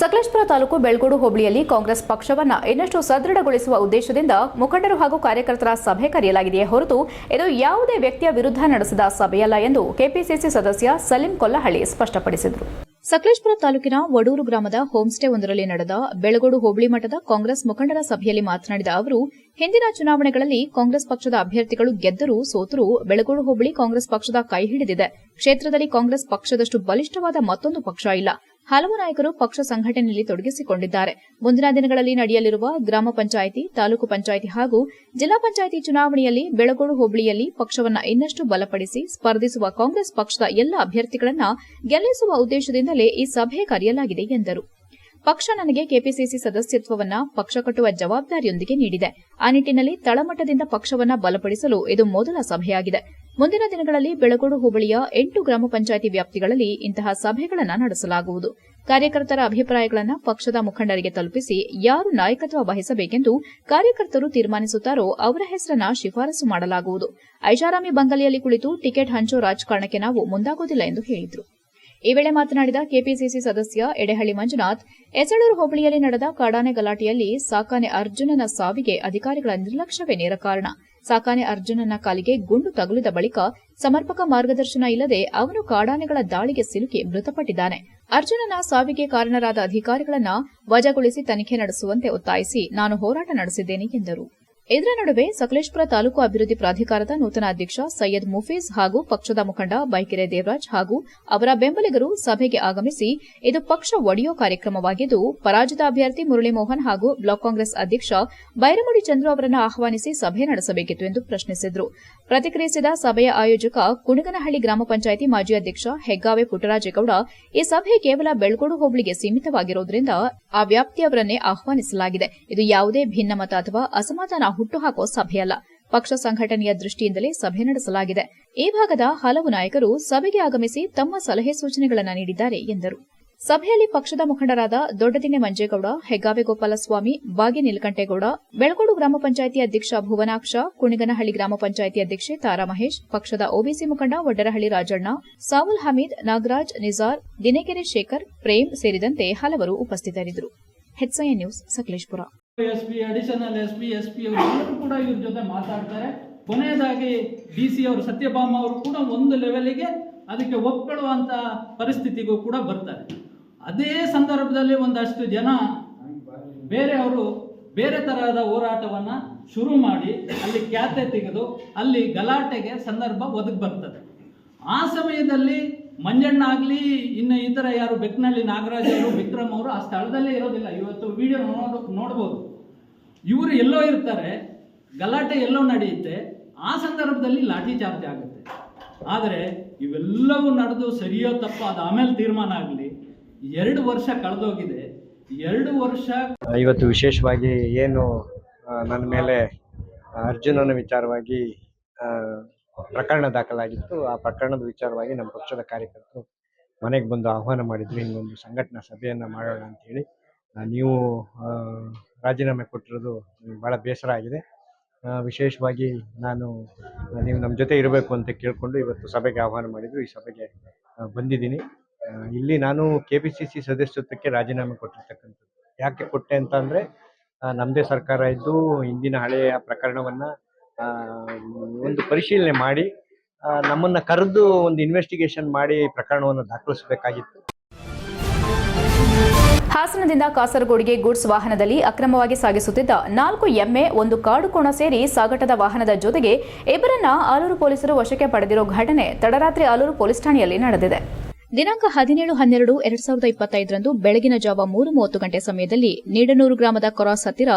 ಸಕಲೇಶಪುರ ತಾಲೂಕು ಬೆಳಗೋಡು ಹೋಬಳಿಯಲ್ಲಿ ಕಾಂಗ್ರೆಸ್ ಪಕ್ಷವನ್ನು ಇನ್ನಷ್ಟು ಸದೃಢಗೊಳಿಸುವ ಉದ್ದೇಶದಿಂದ ಮುಖಂಡರು ಹಾಗೂ ಕಾರ್ಯಕರ್ತರ ಸಭೆ ಕರೆಯಲಾಗಿದೆಯೇ ಹೊರತು ಇದು ಯಾವುದೇ ವ್ಯಕ್ತಿಯ ವಿರುದ್ಧ ನಡೆಸಿದ ಸಭೆಯಲ್ಲ ಎಂದು ಕೆಪಿಸಿಸಿ ಸದಸ್ಯ ಸಲೀಂ ಕೊಲ್ಲಹಳ್ಳಿ ಸ್ಪಷ್ಟಪಡಿಸಿದರು. ಸಕಲೇಶಪುರ ತಾಲೂಕಿನ ವಡೂರು ಗ್ರಾಮದ ಹೋಂಸ್ಟೇ ಒಂದರಲ್ಲಿ ನಡೆದ ಬೆಳಗೋಡು ಹೋಬಳಿ ಮಟ್ಟದ ಕಾಂಗ್ರೆಸ್ ಮುಖಂಡರ ಸಭೆಯಲ್ಲಿ ಮಾತನಾಡಿದ ಅವರು, ಹಿಂದಿನ ಚುನಾವಣೆಗಳಲ್ಲಿ ಕಾಂಗ್ರೆಸ್ ಪಕ್ಷದ ಅಭ್ಯರ್ಥಿಗಳು ಗೆದ್ದರೂ ಸೋತರೂ ಬೆಳಗೋಡು ಹೋಬಳಿ ಕಾಂಗ್ರೆಸ್ ಪಕ್ಷದ ಕೈ ಹಿಡಿದಿದೆ. ಕ್ಷೇತ್ರದಲ್ಲಿ ಕಾಂಗ್ರೆಸ್ ಪಕ್ಷದಷ್ಟು ಬಲಿಷ್ಠವಾದ ಮತ್ತೊಂದು ಪಕ್ಷ ಇಲ್ಲ. ಹಲವು ನಾಯಕರು ಪಕ್ಷ ಸಂಘಟನೆಯಲ್ಲಿ ತೊಡಗಿಸಿಕೊಂಡಿದ್ದಾರೆ. ಮುಂದಿನ ದಿನಗಳಲ್ಲಿ ನಡೆಯಲಿರುವ ಗ್ರಾಮ ಪಂಚಾಯಿತಿ, ತಾಲೂಕು ಪಂಚಾಯಿತಿ ಹಾಗೂ ಜಿಲ್ಲಾ ಪಂಚಾಯಿತಿ ಚುನಾವಣೆಯಲ್ಲಿ ಬೆಳಗೋಡು ಹೋಬಳಿಯಲ್ಲಿ ಪಕ್ಷವನ್ನು ಇನ್ನಷ್ಟು ಬಲಪಡಿಸಿ ಸ್ಪರ್ಧಿಸುವ ಕಾಂಗ್ರೆಸ್ ಪಕ್ಷದ ಎಲ್ಲ ಅಭ್ಯರ್ಥಿಗಳನ್ನು ಗೆಲ್ಲಿಸುವ ಉದ್ದೇಶದಿಂದಲೇ ಈ ಸಭೆ ಕರೆಯಲಾಗಿದೆ ಎಂದರು. ಪಕ್ಷ ನನಗೆ ಕೆಪಿಸಿಸಿ ಸದಸ್ಯತ್ವವನ್ನು ಪಕ್ಷ ಕಟ್ಟುವ ಜವಾಬ್ದಾರಿಯೊಂದಿಗೆ ನೀಡಿದೆ. ಆ ನಿಟ್ಟಿನಲ್ಲಿ ತಳಮಟ್ಟದಿಂದ ಪಕ್ಷವನ್ನು ಬಲಪಡಿಸಲು ಇದು ಮೊದಲ ಸಭೆಯಾಗಿದೆ. ಮುಂದಿನ ದಿನಗಳಲ್ಲಿ ಬೆಳಗೋಡು ಹೋಬಳಿಯ 8 ಗ್ರಾಮ ಪಂಚಾಯಿತಿ ವ್ಯಾಪ್ತಿಗಳಲ್ಲಿ ಇಂತಹ ಸಭೆಗಳನ್ನು ನಡೆಸಲಾಗುವುದು. ಕಾರ್ಯಕರ್ತರ ಅಭಿಪ್ರಾಯಗಳನ್ನು ಪಕ್ಷದ ಮುಖಂಡರಿಗೆ ತಲುಪಿಸಿ ಯಾರು ನಾಯಕತ್ವ ವಹಿಸಬೇಕೆಂದು ಕಾರ್ಯಕರ್ತರು ತೀರ್ಮಾನಿಸುತ್ತಾರೋ ಅವರ ಹೆಸರನ್ನು ಶಿಫಾರಸು ಮಾಡಲಾಗುವುದು. ಐಷಾರಾಮಿ ಬಂಗಲೆಯಲ್ಲಿ ಕುಳಿತು ಟಿಕೆಟ್ ಹಂಚೋ ರಾಜಕಾರಣಕ್ಕೆ ನಾವು ಮುಂದಾಗುವುದಿಲ್ಲ ಎಂದು ಹೇಳಿದರು. ಈ ವೇಳೆ ಮಾತನಾಡಿದ ಕೆಪಿಸಿಸಿ ಸದಸ್ಯ ಎಡೆಹಳ್ಳಿ ಮಂಜುನಾಥ್, ಎಸಳೂರು ಹೋಬಳಿಯಲ್ಲಿ ನಡೆದ ಕಾಡಾನೆ ಗಲಾಟೆಯಲ್ಲಿ ಸಾಕಾನೆ ಅರ್ಜುನನ ಸಾವಿಗೆ ಅಧಿಕಾರಿಗಳ ನಿರ್ಲಕ್ಷ್ಯವೇ ನೇರ ಕಾರಣ. ಸಾಕಾನೆ ಅರ್ಜುನನ ಕಾಲಿಗೆ ಗುಂಡು ತಗುಲಿದ ಬಳಿಕ ಸಮರ್ಪಕ ಮಾರ್ಗದರ್ಶನ ಇಲ್ಲದೆ ಅವನು ಕಾಡಾನೆಗಳ ದಾಳಿಗೆ ಸಿಲುಕಿ ಮೃತಪಟ್ಟಿದ್ದಾನೆ. ಅರ್ಜುನನ ಸಾವಿಗೆ ಕಾರಣರಾದ ಅಧಿಕಾರಿಗಳನ್ನು ವಜಾಗೊಳಿಸಿ ತನಿಖೆ ನಡೆಸುವಂತೆ ಒತ್ತಾಯಿಸಿ ನಾನು ಹೋರಾಟ ನಡೆಸಿದ್ದೇನೆ ಎಂದರು. ಇದರ ನಡುವೆ ಸಕಲೇಶಪುರ ತಾಲೂಕು ಅಭಿವೃದ್ಧಿ ಪ್ರಾಧಿಕಾರದ ನೂತನ ಅಧ್ಯಕ್ಷ ಸೈಯದ್ ಮುಫೀಜ್ ಹಾಗೂ ಪಕ್ಷದ ಮುಖಂಡ ಬೈಕೆರೆ ದೇವರಾಜ್ ಹಾಗೂ ಅವರ ಬೆಂಬಲಿಗರು ಸಭೆಗೆ ಆಗಮಿಸಿ ಇದು ಪಕ್ಷ ಒಡೆಯೋ ಕಾರ್ಯಕ್ರಮವಾಗಿದ್ದು ಪರಾಜಿತ ಅಭ್ಯರ್ಥಿ ಮುರಳಿ ಮೋಹನ್ ಹಾಗೂ ಬ್ಲಾಕ್ ಕಾಂಗ್ರೆಸ್ ಅಧ್ಯಕ್ಷ ಬೈರಮುಡಿ ಚಂದ್ರು ಅವರನ್ನು ಆಹ್ವಾನಿಸಿ ಸಭೆ ನಡೆಸಬೇಕಿತ್ತು ಎಂದು ಪ್ರಶ್ನಿಸಿದರು. ಪ್ರತಿಕ್ರಿಯಿಸಿದ ಸಭೆಯ ಆಯೋಜಕ ಕುಣಿಗನಹಳ್ಳಿ ಗ್ರಾಮ ಪಂಚಾಯಿತಿ ಮಾಜಿ ಅಧ್ಯಕ್ಷ ಹೆಗ್ಗಾವೆ ಪುಟ್ಟರಾಜೇಗೌಡ, ಈ ಸಭೆ ಕೇವಲ ಬೆಳಗೋಡು ಹೋಬಳಿಗೆ ಸೀಮಿತವಾಗಿರುವುದರಿಂದ ಆ ವ್ಯಾಪ್ತಿಯವರನ್ನೇ ಆಹ್ವಾನಿಸಲಾಗಿದೆ. ಇದು ಯಾವುದೇ ಭಿನ್ನಮತ ಅಥವಾ ಅಸಮಾಧಾನ ಹುಟ್ಟುಹಾಕೋ ಸಭೆಯಲ್ಲ. ಪಕ್ಷ ಸಂಘಟನೆಯ ದೃಷ್ಟಿಯಿಂದಲೇ ಸಭೆ ನಡೆಸಲಾಗಿದೆ. ಈ ಭಾಗದ ಹಲವು ನಾಯಕರು ಸಭೆಗೆ ಆಗಮಿಸಿ ತಮ್ಮ ಸಲಹೆ ಸೂಚನೆಗಳನ್ನು ನೀಡಿದ್ದಾರೆ ಎಂದರು. ಸಭೆಯಲ್ಲಿ ಪಕ್ಷದ ಮುಖಂಡರಾದ ದೊಡ್ಡದಿಣ್ಣೆ ಮಂಜೇಗೌಡ, ಹೆಗ್ಗಾವೆ ಗೋಪಾಲಸ್ವಾಮಿ, ಬಾಗಿ ನೀಲಕಂಠೇಗೌಡ, ಬೆಳಗೋಡು ಗ್ರಾಮ ಪಂಚಾಯಿತಿ ಅಧ್ಯಕ್ಷ ಭುವನಾಕ್ಷ, ಕುಣಿಗನಹಳ್ಳಿ ಗ್ರಾಮ ಪಂಚಾಯಿತಿ ಅಧ್ಯಕ್ಷೆ ತಾರಾ ಮಹೇಶ್, ಪಕ್ಷದ ಒಬಿಸಿ ಮುಖಂಡ ವಡ್ಡರಹಳ್ಳಿ ರಾಜಣ್ಣ, ಸಾವುಲ್ ಹಮೀದ್, ನಾಗರಾಜ್, ನಿಜಾರ್, ದಿನೇಕೆರೆ ಶೇಖರ್, ಪ್ರೇಮ್ ಸೇರಿದಂತೆ ಹಲವರು ಉಪಸ್ಥಿತರಿದ್ದರು. HIN news Sakleshpur. SP, additional SP ಅವರೆಲ್ಲರೂ ಕೂಡ ಇವ್ರ ಜೊತೆ ಮಾತಾಡ್ತಾರೆ. ಕೊನೆಯದಾಗಿ ಡಿಸಿ ಅವರು ಸತ್ಯಭಾಮ ಅವರು ಕೂಡ ಒಂದು ಲೆವೆಲ್ಗೆ ಅದಕ್ಕೆ ಒಪ್ಕೊಳ್ಳುವಂತ ಪರಿಸ್ಥಿತಿಗೂ ಕೂಡ ಬರ್ತಾರೆ. ಅದೇ ಸಂದರ್ಭದಲ್ಲಿ ಒಂದಷ್ಟು ಜನ ಬೇರೆಯವರು ಬೇರೆ ತರಹದ ಹೋರಾಟವನ್ನ ಶುರು ಮಾಡಿ ಅಲ್ಲಿ ಖ್ಯಾತೆ ತೆಗೆದು ಅಲ್ಲಿ ಗಲಾಟೆಗೆ ಸಂದರ್ಭ ಒದಗಿ ಬರ್ತದೆ. ಆ ಸಮಯದಲ್ಲಿ ಮಂಜಣ್ಣ ಆಗಲಿ ಇನ್ನು ಇತರ ಯಾರು ಬೆಕ್ನಳ್ಳಿ ನಾಗರಾಜ್ ಅವರು, ವಿಕ್ರಮ್ ಅವರು ಆ ಸ್ಥಳದಲ್ಲೇ ಇರೋದಿಲ್ಲ. ಇವತ್ತು ವಿಡಿಯೋ ನೋಡ್ಬೋದು. ಇವರು ಎಲ್ಲೋ ಇರ್ತಾರೆ, ಗಲಾಟೆ ಎಲ್ಲೋ ನಡೆಯುತ್ತೆ. ಆ ಸಂದರ್ಭದಲ್ಲಿ ಲಾಠಿ ಚಾರ್ಜ್ ಆಗುತ್ತೆ. ಆದರೆ ಇವೆಲ್ಲವೂ ನಡೆದು ಸರಿಯೋ ತಪ್ಪ ಅದು ಆಮೇಲೆ ತೀರ್ಮಾನ ಆಗಲಿ. 2 ವರ್ಷ ಕಳೆದೋಗಿದೆ. 2 ವರ್ಷ ಇವತ್ತು ವಿಶೇಷವಾಗಿ ಏನು ನನ್ನ ಮೇಲೆ ಅರ್ಜುನನ ವಿಚಾರವಾಗಿ ಪ್ರಕರಣ ದಾಖಲಾಗಿತ್ತು. ಆ ಪ್ರಕರಣದ ವಿಚಾರವಾಗಿ ನಮ್ಮ ಪಕ್ಷದ ಕಾರ್ಯಕರ್ತರು ಮನೆಗೆ ಬಂದು ಆಹ್ವಾನ ಮಾಡಿದ್ರು, ಹಿಂಗೊಂದು ಸಂಘಟನಾ ಸಭೆಯನ್ನು ಮಾಡೋಣ ಅಂಥೇಳಿ. ನೀವು ರಾಜೀನಾಮೆ ಕೊಟ್ಟಿರೋದು ಭಾಳ ಬೇಸರ ಆಗಿದೆ. ವಿಶೇಷವಾಗಿ ನೀವು ನಮ್ಮ ಜೊತೆ ಇರಬೇಕು ಅಂತ ಕೇಳಿಕೊಂಡು ಇವತ್ತು ಸಭೆಗೆ ಆಹ್ವಾನ ಮಾಡಿದ್ರು. ಈ ಸಭೆಗೆ ಬಂದಿದ್ದೀನಿ. ಇಲ್ಲಿ ನಾನು KPCC ಸದಸ್ಯತ್ವಕ್ಕೆ ರಾಜೀನಾಮೆ ಕೊಟ್ಟಿರ್ತಕ್ಕಂಥದ್ದು. ಯಾಕೆ ಕೊಟ್ಟೆ ಅಂತ ಅಂದರೆ, ನಮ್ಮದೇ ಸರ್ಕಾರ ಇದ್ದು ಹಿಂದಿನ ಹಳೆಯ ಪ್ರಕರಣವನ್ನು ಒಂದು ಪರಿಶೀಲನೆ ಮಾಡಿ ನಮ್ಮನ್ನು ಕರೆದು ಒಂದು ಇನ್ವೆಸ್ಟಿಗೇಷನ್ ಮಾಡಿ ಪ್ರಕರಣವನ್ನು ದಾಖಲಿಸಬೇಕಾಗಿತ್ತು. ಹಾಸನದಿಂದ ಕಾಸರಗೋಡಿಗೆ ಗೂಡ್ಸ್ ವಾಹನದಲ್ಲಿ ಅಕ್ರಮವಾಗಿ ಸಾಗಿಸುತ್ತಿದ್ದ 4 ಎಮ್ಮೆ, 1 ಕಾಡು ಕೋಣ ಸೇರಿ ಸಾಗಾಟದ ವಾಹನದ ಜೊತೆಗೆ ಇಬ್ಬರನ್ನ ಆಲೂರು ಪೊಲೀಸರು ವಶಕ್ಕೆ ಪಡೆದಿರೋ ಘಟನೆ ತಡರಾತ್ರಿ ಆಲೂರು ಪೊಲೀಸ್ ಠಾಣೆಯಲ್ಲಿ ನಡೆದಿದೆ. ದಿನಾಂಕ 17/12/2025 ಬೆಳಗಿನ ಜಾವ 3:30 ಗಂಟೆ ಸಮಯದಲ್ಲಿ ನೀಡನೂರು ಗ್ರಾಮದ ಕ್ರಾಸ್ ಹತ್ತಿರ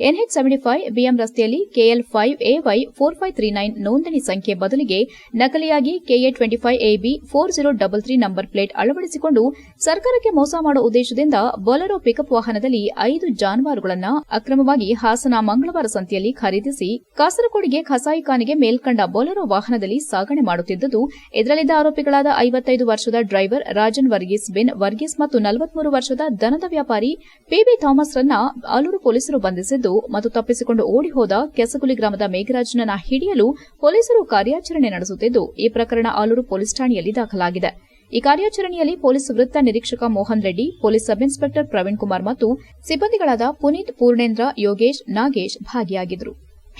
NH75 BM ರಸ್ತೆಯಲ್ಲಿ KL5AY 4539 ನೋಂದಣಿ ಸಂಖ್ಯೆ ಬದಲಿಗೆ ನಕಲಿಯಾಗಿ KA25AB 4033 ನಂಬರ್ ಪ್ಲೇಟ್ ಅಳವಡಿಸಿಕೊಂಡು ಸರ್ಕಾರಕ್ಕೆ ಮೋಸ ಮಾಡುವ ಉದ್ದೇಶದಿಂದ ಬೊಲೆರೋ ಪಿಕಪ್ ವಾಹನದಲ್ಲಿ 5 ಜಾನುವಾರುಗಳನ್ನು ಅಕ್ರಮವಾಗಿ ಹಾಸನ ಮಂಗಳವಾರ ಸಂತೆಯಲ್ಲಿ ಖರೀದಿಸಿ ಕಾಸರಗೋಡಿಗೆ ಕಸಾಯಿಖಾನೆಗೆ ಮೇಲ್ಕಂಡ ಬೊಲೆರೋ ವಾಹನದಲ್ಲಿ ಸಾಗಣೆ ಮಾಡುತ್ತಿದ್ದುದು. ಇದರಲ್ಲಿದ್ದ ಆರೋಪಿಗಳಾದ 55 ವರ್ಷದ ಡ್ರೈವರ್ ರಾಜನ್ ವರ್ಗೀಸ್ ಬಿನ್ ವರ್ಗೀಸ್ ಮತ್ತು 43 ವರ್ಷದ ದನದ ವ್ಯಾಪಾರಿ PB ಥಾಮಸ್ ರನ್ನ ಆಲೂರು ಪೊಲೀಸರು ಬಂಧಿಸಿದ್ದು ಮತ್ತು ತಪ್ಪಿಸಿಕೊಂಡು ಓಡಿ ಹೋದ ಕೆಸಗುಲಿ ಗ್ರಾಮದ ಮೇಘರಾಜ್ನನ್ನ ಹಿಡಿಯಲು ಪೊಲೀಸರು ಕಾರ್ಯಾಚರಣೆ ನಡೆಸುತ್ತಿದ್ದು, ಈ ಪ್ರಕರಣ ಆಲೂರು ಪೊಲೀಸ್ ಠಾಣೆಯಲ್ಲಿ ದಾಖಲಾಗಿದೆ. ಈ ಕಾರ್ಯಾಚರಣೆಯಲ್ಲಿ ಪೊಲೀಸ್ ವೃತ್ತ ನಿರೀಕ್ಷಕ Mohan Reddy, police sub inspector Praveen Kumar ಮತ್ತು ಸಿಬ್ಬಂದಿಗಳಾದ ಪುನೀತ್, ಪೂರ್ಣೇಂದ್ರ, ಯೋಗೇಶ್, ನಾಗೇಶ್ ಭಾಗಿಯಾಗಿದ್ದರು.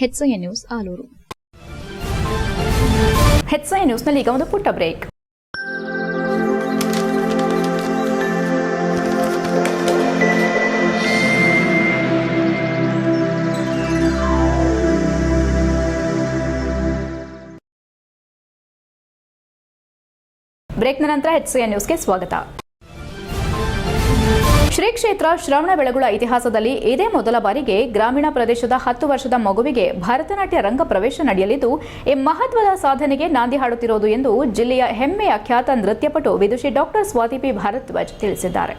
HCN news Alur. HCN ನ್ಯೂಸ್ನಲ್ಲಿ ಈಗ ಒಂದು ಪುಟ್ಟ ಬ್ರೇಕ್. ಬ್ರೇಕ್ನ ನಂತರ HCN ನ್ಯೂಸ್ಗೆ ಸ್ವಾಗತ. ಶ್ರೀ ಕ್ಷೇತ್ರ ಶ್ರವಣಬೆಳಗೊಳ ಇತಿಹಾಸದಲ್ಲಿ ಇದೇ ಮೊದಲ ಬಾರಿಗೆ ಗ್ರಾಮೀಣ ಪ್ರದೇಶದ 10 ವರ್ಷದ ಮಗುವಿಗೆ ಭರತನಾಟ್ಯ ರಂಗ ಪ್ರವೇಶ ನಡೆಯಲಿದ್ದು, ಈ ಮಹತ್ವದ ಸಾಧನೆಗೆ ನಾಂದಿ ಹಾಡುತ್ತಿರುವುದು ಎಂದು ಜಿಲ್ಲೆಯ ಹೆಮ್ಮೆಯ ಖ್ಯಾತ ನೃತ್ಯಪಟು ವಿದುಷಿ ಡಾಕ್ಟರ್ ಸ್ವಾತಿ ಪಿ ಭಾರದ್ವಾಜ್ ತಿಳಿಸಿದ್ದಾರೆ.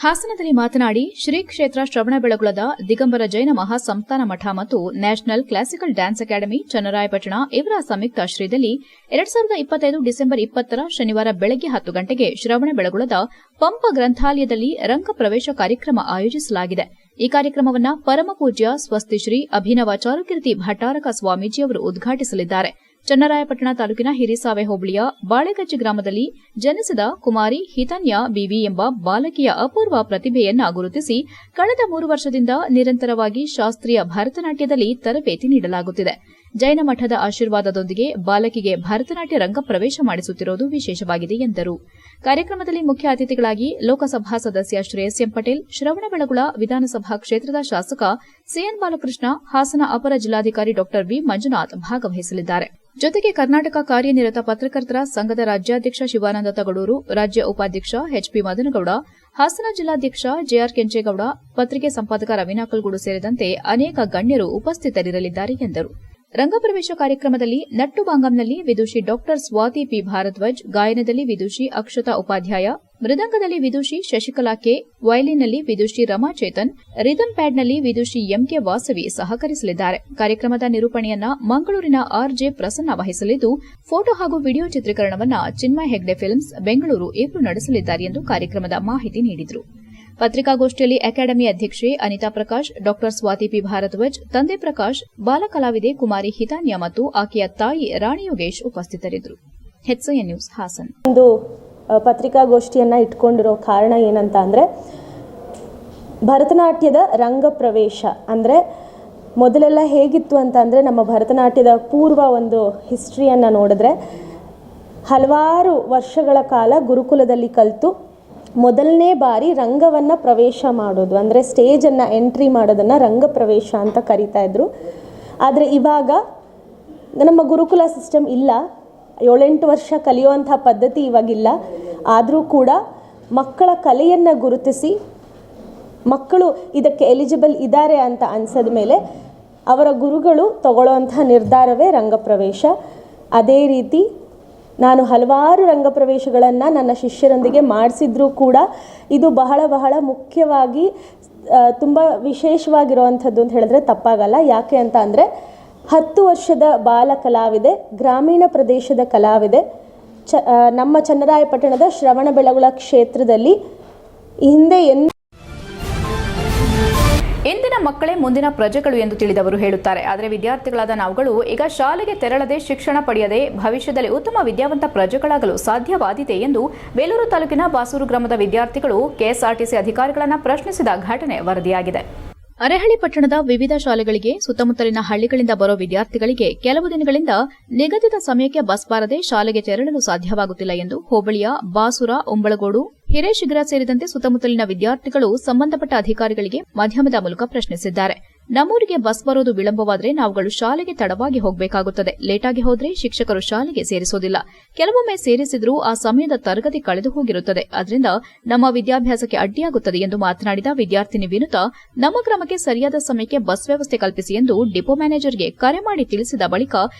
ಹಾಸನದಲ್ಲಿ ಮಾತನಾಡಿ, ಶ್ರೀ ಕ್ಷೇತ್ರ ಶ್ರವಣಬೆಳಗೊಳದ ದಿಗಂಬರ ಜೈನ ಮಹಾಸಂಸ್ಥಾನ ಮಠ ಮತ್ತು national classical dance academy Channarayapatna ಇವರ ಸಂಯುಕ್ತಾಶ್ರಯದಲ್ಲಿ 2025 ಡಿಸೆಂಬರ್ 20 ಶನಿವಾರ ಬೆಳಗ್ಗೆ 10 ಗಂಟೆಗೆ ಶ್ರವಣಬೆಳಗೊಳದ ಪಂಪ ಗ್ರಂಥಾಲಯದಲ್ಲಿ ರಂಗ ಪ್ರವೇಶ ಕಾರ್ಯಕ್ರಮ ಆಯೋಜಿಸಲಾಗಿದೆ. ಈ ಕಾರ್ಯಕ್ರಮವನ್ನು ಪರಮಪೂಜ್ಯ ಸ್ವಸ್ತಿಶ್ರೀ ಅಭಿನವ ಚಾರುಕೀರ್ತಿ ಭಟ್ಟಾರಕ ಸ್ವಾಮೀಜಿಯವರು ಉದ್ಘಾಟಿಸಲಿದ್ದಾರೆ. ಚನ್ನರಾಯಪಟ್ಟಣ ತಾಲೂಕಿನ ಹಿರಿಸಾವೆ ಹೋಬಳಿಯ ಬಾಳೆಗಜ್ಜಿ ಗ್ರಾಮದಲ್ಲಿ ಜನಿಸಿದ ಕುಮಾರಿ ಹಿತನ್ಯ ಬಿವಿ ಎಂಬ ಬಾಲಕಿಯ ಅಪೂರ್ವ ಪ್ರತಿಭೆಯನ್ನ ಗುರುತಿಸಿ ಕಳೆದ 3 ವರ್ಷದಿಂದ ನಿರಂತರವಾಗಿ ಶಾಸ್ತ್ರೀಯ ಭರತನಾಟ್ಯದಲ್ಲಿ ತರಬೇತಿ ನೀಡಲಾಗುತ್ತಿದೆ. ಜೈನ ಮಠದ ಆಶೀರ್ವಾದದೊಂದಿಗೆ ಬಾಲಕಿಗೆ ಭರತನಾಟ್ಯ ರಂಗ ಪ್ರವೇಶ ಮಾಡಿಸುತ್ತಿರುವುದು ವಿಶೇಷವಾಗಿದೆ ಎಂದರು. ಕಾರ್ಯಕ್ರಮದಲ್ಲಿ ಮುಖ್ಯ ಅತಿಥಿಗಳಾಗಿ ಲೋಕಸಭಾ ಸದಸ್ಯ ಶ್ರೇಯಸ್ ಎಂ ಪಟೇಲ್, ಶ್ರವಣಬೆಳಗೊಳ ವಿಧಾನಸಭಾ ಕ್ಷೇತ್ರದ ಶಾಸಕ ಸಿಎನ್ ಬಾಲಕೃಷ್ಣ, ಹಾಸನ ಅಪರ ಜಿಲ್ಲಾಧಿಕಾರಿ ಡಾ ವಿ ಮಂಜುನಾಥ್ ಭಾಗವಹಿಸಲಿದ್ದಾರೆ. ಜೊತೆಗೆ ಕರ್ನಾಟಕ ಕಾರ್ಯನಿರತ ಪತ್ರಕರ್ತರ ಸಂಘದ ರಾಜ್ಯಾಧ್ಯಕ್ಷ ಶಿವಾನಂದ ತಗಡೂರು, ರಾಜ್ಯ ಉಪಾಧ್ಯಕ್ಷ HP ಮದನಗೌಡ, ಹಾಸನ ಜಿಲ್ಲಾಧ್ಯಕ್ಷ JR ಕೆಂಚೇಗೌಡ, ಪತ್ರಿಕೆ ಸಂಪಾದಕ ರವಿನಾಕಲ್ಗೂಡು ಸೇರಿದಂತೆ ಅನೇಕ ಗಣ್ಯರು ಉಪಸ್ಥಿತರಿರಲಿದ್ದಾರೆ ಎಂದರು. ರಂಗಪ್ರವೇಶ ಕಾರ್ಯಕ್ರಮದಲ್ಲಿ ನಟ್ಟುಬಾಂಗಂನಲ್ಲಿ ವಿದುಷಿ ಡಾಕ್ಟರ್ ಸ್ವಾತಿ ಪಿ ಭಾರದ್ವಾಜ್, ಗಾಯನದಲ್ಲಿ ವಿದುಷಿ ಅಕ್ಷತಾ ಉಪಾಧ್ಯಾಯ, ಮೃದಂಗದಲ್ಲಿ ವಿದುಷಿ ಶಶಿಕಲಾ ಕೆ, ವಯಲಿನ್ನಲ್ಲಿ ವಿದುಷಿ ರಮಾಚೇತನ್, ರಿದಮ್ ಪ್ಯಾಡ್ನಲ್ಲಿ ವಿದುಷಿ MK ವಾಸವಿ ಸಹಕರಿಸಲಿದ್ದಾರೆ. ಕಾರ್ಯಕ್ರಮದ ನಿರೂಪಣೆಯನ್ನ ಮಂಗಳೂರಿನ RJ ಪ್ರಸನ್ನ ವಹಿಸಲಿದ್ದು, ಫೋಟೋ ಹಾಗೂ ವಿಡಿಯೋ ಚಿತ್ರೀಕರಣವನ್ನು ಚಿನ್ಮಯ್ ಹೆಗ್ಡೆ ಫಿಲ್ಮ್ಸ್ ಬೆಂಗಳೂರು ಇವರು ನಡೆಸಲಿದ್ದಾರೆ ಎಂದು ಕಾರ್ಯಕ್ರಮದ ಮಾಹಿತಿ ನೀಡಿದರು. ಪತ್ರಿಕಾಗೋಷ್ಠಿಯಲ್ಲಿ ಅಕಾಡೆಮಿ ಅಧ್ಯಕ್ಷೆ ಅನಿತಾ ಪ್ರಕಾಶ್, ಡಾಕ್ಟರ್ ಸ್ವಾತಿ ಪಿ ಭಾರದ್ವಾಜ್, ತಂದೆ ಪ್ರಕಾಶ್, ಬಾಲಕಲಾವಿದೆ ಕುಮಾರಿ ಹಿತಾನ್ಯ ಮತ್ತು ಆಕೆಯ ತಾಯಿ ರಾಣಿ ಯೋಗೇಶ್ ಉಪಸ್ಥಿತರಿದ್ದರು. HCN news Hassan. ಒಂದು ಪತ್ರಿಕಾಗೋಷ್ಠಿಯನ್ನು ಇಟ್ಕೊಂಡಿರೋ ಕಾರಣ ಏನಂತ ಅಂದರೆ, ಭರತನಾಟ್ಯದ ರಂಗ ಪ್ರವೇಶ ಅಂದರೆ ಮೊದಲೆಲ್ಲ ಹೇಗಿತ್ತು ಅಂತ ಅಂದರೆ, ನಮ್ಮ ಭರತನಾಟ್ಯದ ಪೂರ್ವ ಒಂದು ಹಿಸ್ಟ್ರಿಯನ್ನು ನೋಡಿದ್ರೆ ಹಲವಾರು ವರ್ಷಗಳ ಕಾಲ ಗುರುಕುಲದಲ್ಲಿ ಕಲಿತು ಮೊದಲನೇ ಬಾರಿ ರಂಗವನ್ನು ಪ್ರವೇಶ ಮಾಡೋದು ಅಂದರೆ ಸ್ಟೇಜನ್ನು ಎಂಟ್ರಿ ಮಾಡೋದನ್ನು ರಂಗ ಪ್ರವೇಶ ಅಂತ ಕರೀತಾ ಇದ್ರು. ಆದರೆ ಇವಾಗ ನಮ್ಮ ಗುರುಕುಲ ಸಿಸ್ಟಮ್ ಇಲ್ಲ, 7-8 ವರ್ಷ ಕಲಿಯುವಂಥ ಪದ್ಧತಿ ಇವಾಗಿಲ್ಲ. ಆದರೂ ಕೂಡ ಮಕ್ಕಳ ಕಲೆಯನ್ನು ಗುರುತಿಸಿ ಮಕ್ಕಳು ಇದಕ್ಕೆ ಎಲಿಜಿಬಲ್ ಇದ್ದಾರೆ ಅಂತ ಅನಿಸಿದ ಮೇಲೆ ಅವರ ಗುರುಗಳು ತಗೊಳ್ಳೋವಂಥ ನಿರ್ಧಾರವೇ ರಂಗಪ್ರವೇಶ. ಅದೇ ರೀತಿ ನಾನು ಹಲವಾರು ರಂಗಪ್ರವೇಶಗಳನ್ನು ನನ್ನ ಶಿಷ್ಯರೊಂದಿಗೆ ಮಾಡಿಸಿದ್ರೂ ಕೂಡ ಇದು ಬಹಳ ಬಹಳ ಮುಖ್ಯವಾಗಿ ತುಂಬ ವಿಶೇಷವಾಗಿರುವಂಥದ್ದು ಅಂತ ಹೇಳಿದ್ರೆ ತಪ್ಪಾಗಲ್ಲ. ಯಾಕೆ ಅಂತ ಅಂದರೆ 10 ವರ್ಷದ ಬಾಲ ಕಲಾವಿದೆ, ಗ್ರಾಮೀಣ ಪ್ರದೇಶದ ಕಲಾವಿದೆ, ನಮ್ಮ ಚನ್ನರಾಯಪಟ್ಟಣದ ಶ್ರವಣಬೆಳಗೊಳ ಕ್ಷೇತ್ರದಲ್ಲಿ ಈ ಹಿಂದೆ ಇಂದಿನ ಮಕ್ಕಳೇ ಮುಂದಿನ ಪ್ರಜೆಗಳು ಎಂದು ತಿಳಿದವರು ಹೇಳುತ್ತಾರೆ. ಆದರೆ ವಿದ್ಯಾರ್ಥಿಗಳಾದ ನಾವುಗಳು ಈಗ ಶಾಲೆಗೆ ತೆರಳದೆ ಶಿಕ್ಷಣ ಪಡೆಯದೆ ಭವಿಷ್ಯದಲ್ಲಿ ಉತ್ತಮ ವಿದ್ಯಾವಂತ ಪ್ರಜೆಗಳಾಗಲು ಸಾಧ್ಯವಾದಿದೆ ಎಂದು ಬೇಲೂರು ತಾಲೂಕಿನ ಬಾಸೂರು ಗ್ರಾಮದ ವಿದ್ಯಾರ್ಥಿಗಳು ಕೆಎಸ್ಆರ್ಟಿಸಿ ಅಧಿಕಾರಿಗಳನ್ನು ಪ್ರಶ್ನಿಸಿದ ಘಟನೆ ವರದಿಯಾಗಿದೆ. ಅರೆಹಳ್ಳಿ ಪಟ್ಟಣದ ವಿವಿಧ ಶಾಲೆಗಳಿಗೆ ಸುತ್ತಮುತ್ತಲಿನ ಹಳ್ಳಿಗಳಿಂದ ಬರೋ ವಿದ್ಯಾರ್ಥಿಗಳಿಗೆ ಕೆಲವು ದಿನಗಳಿಂದ ನಿಗದಿತ ಸಮಯಕ್ಕೆ ಬಸ್ ಬಾರದೆ ಶಾಲೆಗೆ ತೆರಳಲು ಸಾಧ್ಯವಾಗುತ್ತಿಲ್ಲ ಎಂದು ಹೋಬಳಿಯ ಬಾಸುರ, ಉಂಬಳಗೋಡು, ಹಿರೇಶಿಗರ ಸೇರಿದಂತೆ ಸುತ್ತಮುತ್ತಲಿನ ವಿದ್ಯಾರ್ಥಿಗಳು ಸಂಬಂಧಪಟ್ಟ ಅಧಿಕಾರಿಗಳಿಗೆ ಮಾಧ್ಯಮದ ಮೂಲಕ ಪ್ರಶ್ನಿಸಿದ್ದಾರೆ. ನಮ್ಮೂರಿಗೆ ಬಸ್ ಬರೋದು ವಿಳಂಬವಾದರೆ ನಾವುಗಳು ಶಾಲೆಗೆ ತಡವಾಗಿ ಹೋಗಬೇಕಾಗುತ್ತದೆ. ಲೇಟಾಗಿ ಹೋದರೆ ಶಿಕ್ಷಕರು ಶಾಲೆಗೆ ಸೇರಿಸೋದಿಲ್ಲ. ಕೆಲವೊಮ್ಮೆ ಸೇರಿಸಿದ್ರೂ ಆ ಸಮಯದ ತರಗತಿ ಕಳೆದು ಹೋಗಿರುತ್ತದೆ. ಅದರಿಂದ ನಮ್ಮ ವಿದ್ಯಾಭ್ಯಾಸಕ್ಕೆ ಅಡ್ಡಿಯಾಗುತ್ತದೆ ಎಂದು ಮಾತನಾಡಿದ ವಿದ್ಯಾರ್ಥಿನಿ ವಿನುತಾ, ನಮ್ಮ ಗ್ರಾಮಕ್ಕೆ ಸರಿಯಾದ ಸಮಯಕ್ಕೆ ಬಸ್ ವ್ಯವಸ್ಥೆ ಕಲ್ಪಿಸಿ ಎಂದು ಡಿಪೋ ಮ್ಯಾನೇಜರ್ಗೆ ಕರೆ ಮಾಡಿ ತಿಳಿಸಿದ ಬಳಿಕ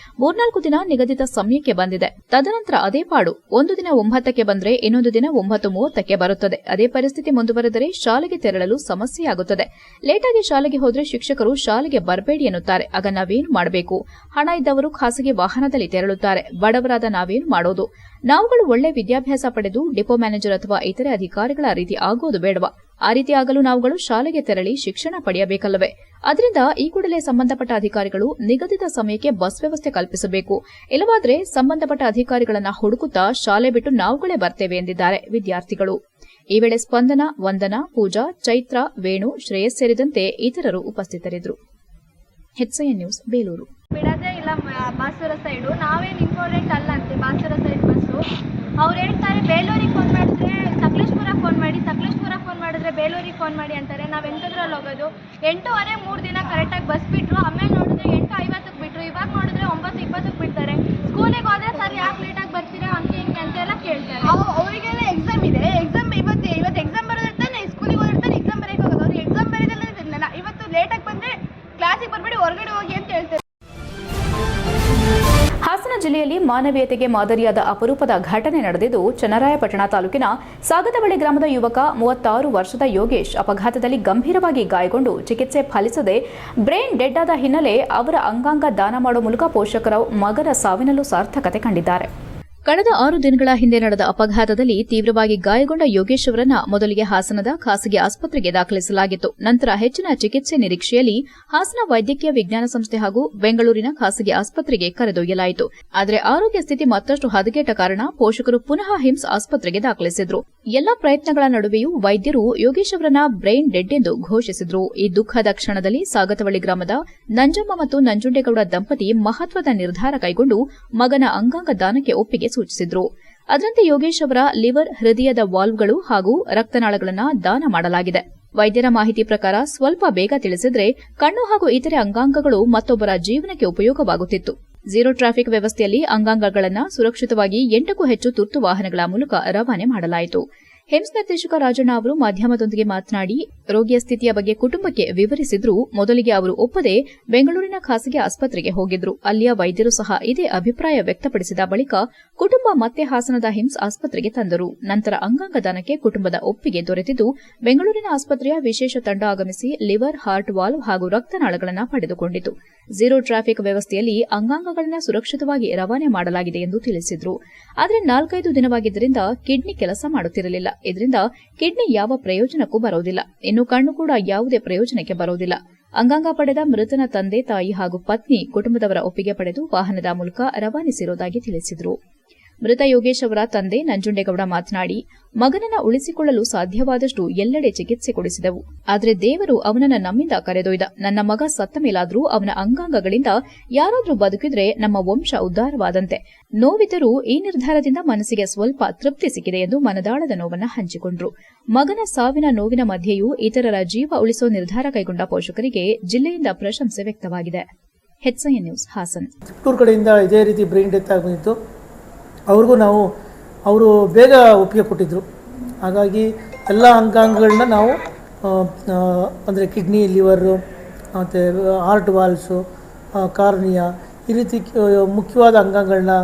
3-4 ದಿನ ನಿಗದಿತ ಸಮಯಕ್ಕೆ ಬಂದಿದೆ. ತದನಂತರ ಅದೇ ಪಾಡು, ಒಂದು ದಿನ 9ಕ್ಕೆ ಬಂದರೆ ಇನ್ನೊಂದು ದಿನ 9:30ಕ್ಕೆ ಬರುತ್ತದೆ. ಅದೇ ಪರಿಸ್ಥಿತಿ ಮುಂದುವರೆದರೆ ಶಾಲೆಗೆ ತೆರಳಲು ಸಮಸ್ಯೆಯಾಗುತ್ತದೆ. ಲೇಟಾಗಿ ಶಾಲೆಗೆ ಹೋದರೆ ಶಿಕ್ಷಕರು ಶಾಲೆಗೆ ಬರಬೇಡಿ ಎನ್ನುತ್ತಾರೆ. ಆಗ ನಾವೇನು ಮಾಡಬೇಕು? ಹಣ ಇದ್ದವರು ಖಾಸಗಿ ವಾಹನದಲ್ಲಿ ತೆರಳುತ್ತಾರೆ. ಬಡವರಾದ ನಾವೇನು ಮಾಡೋದು? ನಾವುಗಳು ಒಳ್ಳೆ ವಿದ್ಯಾಭ್ಯಾಸ ಪಡೆದು ಡಿಪೋ ಮ್ಯಾನೇಜರ್ ಅಥವಾ ಇತರೆ ಅಧಿಕಾರಿಗಳ ರೀತಿ ಆಗೋದು ಬೇಡವಾ? ಆ ರೀತಿ ಆಗಲು ನಾವುಗಳು ಶಾಲೆಗೆ ತೆರಳಿ ಶಿಕ್ಷಣ ಪಡೆಯಬೇಕಲ್ಲವೇ? ಅದರಿಂದ ಈ ಕೂಡಲೇ ಸಂಬಂಧಪಟ್ಟ ಅಧಿಕಾರಿಗಳು ನಿಗದಿತ ಸಮಯಕ್ಕೆ ಬಸ್ ವ್ಯವಸ್ಥೆ ಕಲ್ಪಿಸಬೇಕು. ಇಲ್ಲವಾದರೆ ಸಂಬಂಧಪಟ್ಟ ಅಧಿಕಾರಿಗಳನ್ನ ಹುಡುಕುತ್ತಾ ಶಾಲೆ ಬಿಟ್ಟು ನಾವುಗಳೇ ಬರ್ತೇವೆ ಎಂದಿದ್ದಾರೆ ವಿದ್ಯಾರ್ಥಿಗಳು. ಈ ವೇಳೆ ಸ್ಪಂದನ, ವಂದನಾ, ಪೂಜಾ, ಚೈತ್ರ, ವೇಣು, ಶ್ರೇಯಸ್ ಸೇರಿದಂತೆ ಇತರರು ಉಪಸ್ಥಿತರಿದ್ದರು. HCN news, Belur. ಬಿಡದೇ ಇಲ್ಲ ಬಾಸುರ ಸೈಡು, ನಾವೇನು ಇಂಪಾರ್ಟೆಂಟ್ ಅಲ್ಲ ಅಂತೆ ಬಾಸುರ ಸೈಡ್ ಬಸ್ಸು. ಅವ್ರು ಹೇಳ್ತಾರೆ ಬೇಲೂರಿಗೆ ಫೋನ್ ಮಾಡಿದ್ರೆ ಸಕಲೇಶ್ಪುರ ಫೋನ್ ಮಾಡಿ, ಸಕಲೇಶ್ಪುರ ಫೋನ್ ಮಾಡಿದ್ರೆ ಬೇಲೂರಿಗೆ ಫೋನ್ ಮಾಡಿ ಅಂತಾರೆ. ನಾವು ಎಂಥದ್ರಲ್ಲಿ ಹೋಗೋದು? 8:15 3 ದಿನ ಕರೆಕ್ಟಾಗಿ ಬಸ್ ಬಿಟ್ಟರು. ಆಮೇಲೆ ನೋಡಿದ್ರೆ 8:50ಕ್ಕೆ ಬಿಟ್ಟರು. ಇವಾಗ ನೋಡಿದ್ರೆ 9:20ಕ್ಕೆ ಬಿಡ್ತಾರೆ. ಸ್ಕೂಲಿಗೆ ಹೋದ್ರೆ ಸರ್ ಯಾಕೆ ಲೇಟಾಗಿ ಬರ್ತೀರಾ ಹಂಗೆ ಹಿಂಗೆ ಅಂತೆಲ್ಲ ಕೇಳ್ತಾರೆ. ಅವರಿಗೆಲ್ಲ ಎಕ್ಸಾಮ್ ಇದೆ. ಎಕ್ಸಾಮ್ ಇವತ್ತು ಎಕ್ಸಾಮ್ ಬರೋದಿರ್ತಾನೆ, ಸ್ಕೂಲಿಗೆ ಹೋಗಿರ್ತಾನೆ, ಎಕ್ಸಾಮ್ ಬರೆಯಕ್ಕೆ ಹೋಗೋದು. ಅವ್ರಿಗೆ ಎಕ್ಸಾಮ್ ಬರೆಯೋದಿಲ್ಲ. ಇವತ್ತು ಲೇಟಾಗಿ ಬಂದರೆ ಕ್ಲಾಸಿಗೆ ಬರಬೇಡಿ, ಹೊರಗಡೆ ಹೋಗಿ ಅಂತ ಹೇಳ್ತಾರೆ. ಹಾಸನ ಜಿಲ್ಲೆಯಲ್ಲಿ ಮಾನವೀಯತೆಗೆ ಮಾದರಿಯಾದ ಅಪರೂಪದ ಘಟನೆ ನಡೆದಿದ್ದು, ಚನ್ನರಾಯಪಟ್ಟಣ ತಾಲೂಕಿನ ಸಾಗತಬಳ್ಳಿ ಗ್ರಾಮದ ಯುವಕ 36 ವರ್ಷದ ಯೋಗೇಶ್ ಅಪಘಾತದಲ್ಲಿ ಗಂಭೀರವಾಗಿ ಗಾಯಗೊಂಡು ಚಿಕಿತ್ಸೆ ಫಲಿಸದೆ ಬ್ರೈನ್ ಡೆಡ್ ಆದ ಹಿನ್ನೆಲೆ ಅವರ ಅಂಗಾಂಗ ದಾನ ಮಾಡುವ ಮೂಲಕ ಪೋಷಕರು ಮಗನ ಸಾವಿನಲ್ಲೂ ಸಾರ್ಥಕತೆ ಕಂಡಿದ್ದಾರೆ. ಕಳೆದ 6 ದಿನಗಳ ಹಿಂದೆ ನಡೆದ ಅಪಘಾತದಲ್ಲಿ ತೀವ್ರವಾಗಿ ಗಾಯಗೊಂಡ ಯೋಗೇಶ್ ಅವರನ್ನ ಮೊದಲಿಗೆ ಹಾಸನದ ಖಾಸಗಿ ಆಸ್ಪತ್ರೆಗೆ ದಾಖಲಿಸಲಾಗಿತ್ತು. ನಂತರ ಹೆಚ್ಚಿನ ಚಿಕಿತ್ಸೆ ನಿರೀಕ್ಷೆಯಲ್ಲಿ ಹಾಸನ ವೈದ್ಯಕೀಯ ವಿಜ್ಞಾನ ಸಂಸ್ಥೆ ಹಾಗೂ ಬೆಂಗಳೂರಿನ ಖಾಸಗಿ ಆಸ್ಪತ್ರೆಗೆ ಕರೆದೊಯ್ಯಲಾಯಿತು. ಆದರೆ ಆರೋಗ್ಯ ಸ್ಥಿತಿ ಮತ್ತಷ್ಟು ಹದಗೆಟ್ಟ ಕಾರಣ ಪೋಷಕರು ಪುನಃ ಹಿಮ್ಸ್ ಆಸ್ಪತ್ರೆಗೆ ದಾಖಲಿಸಿದ್ರು. ಎಲ್ಲಾ ಪ್ರಯತ್ನಗಳ ನಡುವೆಯೂ ವೈದ್ಯರು ಯೋಗೇಶ್ ಅವರನ್ನ ಬ್ರೈನ್ ಡೆಡ್ ಎಂದು ಘೋಷಿಸಿದ್ರು. ಈ ದುಃಖದ ಕ್ಷಣದಲ್ಲಿ ಸಾಗತವಳ್ಳಿ ಗ್ರಾಮದ ನಂಜಮ್ಮ ಮತ್ತು ನಂಜುಂಡೇಗೌಡ ದಂಪತಿ ಮಹತ್ವದ ನಿರ್ಧಾರ ಕೈಗೊಂಡು ಮಗನ ಅಂಗಾಂಗ ದಾನಕ್ಕೆ ಒಪ್ಪಿಗೆ ಸೂಚಿಸಿದ್ರು. ಅದರಂತೆ ಯೋಗೇಶ್ ಅವರ ಲಿವರ್, ಹೃದಯದ ವಾಲ್ವ್ಗಳು ಹಾಗೂ ರಕ್ತನಾಳಗಳನ್ನು ದಾನ ಮಾಡಲಾಗಿದೆ. ವೈದ್ಯರ ಮಾಹಿತಿ ಪ್ರಕಾರ ಸ್ವಲ್ಪ ಬೇಗ ತಿಳಿಸಿದ್ರೆ ಕಣ್ಣು ಹಾಗೂ ಇತರೆ ಅಂಗಾಂಗಗಳು ಮತ್ತೊಬ್ಬರ ಜೀವನಕ್ಕೆ ಉಪಯೋಗವಾಗುತ್ತಿತ್ತು. ಝೀರೋ ಟ್ರಾಫಿಕ್ ವ್ಯವಸ್ಥೆಯಲ್ಲಿ ಅಂಗಾಂಗಗಳನ್ನು ಸುರಕ್ಷಿತವಾಗಿ 8ಕ್ಕೂ ಹೆಚ್ಚು ತುರ್ತು ವಾಹನಗಳ ಮೂಲಕ ರವಾನೆ ಮಾಡಲಾಯಿತು. ಹಿಮ್ಸ್ ನಿರ್ದೇಶಕ ರಾಜಣ್ಣ ಅವರು ಮಾಧ್ಯಮದೊಂದಿಗೆ ಮಾತನಾಡಿ ರೋಗಿಯ ಸ್ಥಿತಿಯ ಬಗ್ಗೆ ಕುಟುಂಬಕ್ಕೆ ವಿವರಿಸಿದ್ರು. ಮೊದಲಿಗೆ ಅವರು ಒಪ್ಪದೆ ಬೆಂಗಳೂರಿನ ಖಾಸಗಿ ಆಸ್ಪತ್ರೆಗೆ ಹೋಗಿದ್ರು. ಅಲ್ಲಿಯ ವೈದ್ಯರು ಸಹ ಇದೇ ಅಭಿಪ್ರಾಯ ವ್ಯಕ್ತಪಡಿಸಿದ ಬಳಿಕ ಕುಟುಂಬ ಮತ್ತೆ ಹಾಸನದ ಹಿಮ್ಸ್ ಆಸ್ಪತ್ರೆಗೆ ತಂದರು. ನಂತರ ಅಂಗಾಂಗ ದಾನಕ್ಕೆ ಕುಟುಂಬದ ಒಪ್ಪಿಗೆ ದೊರೆತಿದ್ದು ಬೆಂಗಳೂರಿನ ಆಸ್ಪತ್ರೆಯ ವಿಶೇಷ ತಂಡ ಆಗಮಿಸಿ ಲಿವರ್, ಹಾರ್ಟ್ ವಾಲ್ವ್ ಹಾಗೂ ರಕ್ತನಾಳಗಳನ್ನು ಪಡೆದುಕೊಂಡಿತು. ಝೀರೋ ಟ್ರಾಫಿಕ್ ವ್ಯವಸ್ಥೆಯಲ್ಲಿ ಅಂಗಾಂಗಗಳನ್ನು ಸುರಕ್ಷಿತವಾಗಿ ರವಾನೆ ಮಾಡಲಾಗಿದೆ ಎಂದು ತಿಳಿಸಿದ್ರು. ಆದರೆ 4-5 ದಿನವಾಗಿದ್ದರಿಂದ ಕಿಡ್ನಿ ಕೆಲಸ ಮಾಡುತ್ತಿರಲಿಲ್ಲ. ಇದರಿಂದ ಕಿಡ್ನಿ ಯಾವ ಪ್ರಯೋಜನಕ್ಕೂ ಬರೋದಿಲ್ಲ. ಇನ್ನು ಕಣ್ಣು ಕೂಡ ಯಾವುದೇ ಪ್ರಯೋಜನಕ್ಕೆ ಬರೋದಿಲ್ಲ. ಅಂಗಾಂಗ ಪಡೆದ ಮೃತನ ತಂದೆ, ತಾಯಿ ಹಾಗೂ ಪತ್ನಿ ಕುಟುಂಬದವರ ಒಪ್ಪಿಗೆ ಪಡೆದು ವಾಹನದ ಮೂಲಕ ರವಾನಿಸಿರುವುದಾಗಿ ತಿಳಿಸಿದರು. ಮೃತ ಯೋಗೇಶ್ ಅವರ ತಂದೆ ನಂಜುಂಡೇಗೌಡ ಮಾತನಾಡಿ, ಮಗನನ್ನ ಉಳಿಸಿಕೊಳ್ಳಲು ಸಾಧ್ಯವಾದಷ್ಟು ಎಲ್ಲೆಡೆ ಚಿಕಿತ್ಸೆ ಕೊಡಿಸಿದೆವು. ಆದರೆ ದೇವರು ಅವನನ್ನ ನಮ್ಮಿಂದ ಕರೆದೊಯ್ದ. ನನ್ನ ಮಗ ಸತ್ತ ಮೇಲಾದರೂ ಅವನ ಅಂಗಾಂಗಗಳಿಂದ ಯಾರಾದರೂ ಬದುಕಿದ್ರೆ ನಮ್ಮ ವಂಶ ಉದ್ಧಾರವಾದಂತೆ. ನೋವಿದ್ದರೂ ಈ ನಿರ್ಧಾರದಿಂದ ಮನಸ್ಸಿಗೆ ಸ್ವಲ್ಪ ತೃಪ್ತಿ ಸಿಕ್ಕಿದೆ ಎಂದು ಮನದಾಳದ ನೋವನ್ನ ಹಂಚಿಕೊಂಡರು. ಮಗನ ಸಾವಿನ ನೋವಿನ ಮಧ್ಯೆಯೂ ಇತರರ ಜೀವ ಉಳಿಸುವ ನಿರ್ಧಾರ ಕೈಗೊಂಡ ಪೋಷಕರಿಗೆ ಜಿಲ್ಲೆಯಿಂದ ಪ್ರಶಂಸೆ ವ್ಯಕ್ತವಾಗಿದೆ. HCN news, Haasan. ಚಿತ್ತೂರು ಕಡೆಯಿಂದ ಇದೇ ರೀತಿ ಬ್ರೈನ್ ಡೆತ್ ಆಗಿತ್ತು. ಅವ್ರಿಗೂ ಅವರು ಬೇಗ ಒಪ್ಪಿಗೆ ಕೊಟ್ಟಿದ್ದರು. ಹಾಗಾಗಿ ಎಲ್ಲ ಅಂಗಾಂಗಗಳನ್ನ ನಾವು ಅಂದರೆ ಕಿಡ್ನಿ, ಲಿವರು ಮತ್ತು ಹಾರ್ಟ್ ವಾಲ್ವ್ಸು, ಕಾರ್ನಿಯಾ, ಈ ರೀತಿ ಮುಖ್ಯವಾದ ಅಂಗಾಂಗಗಳನ್ನ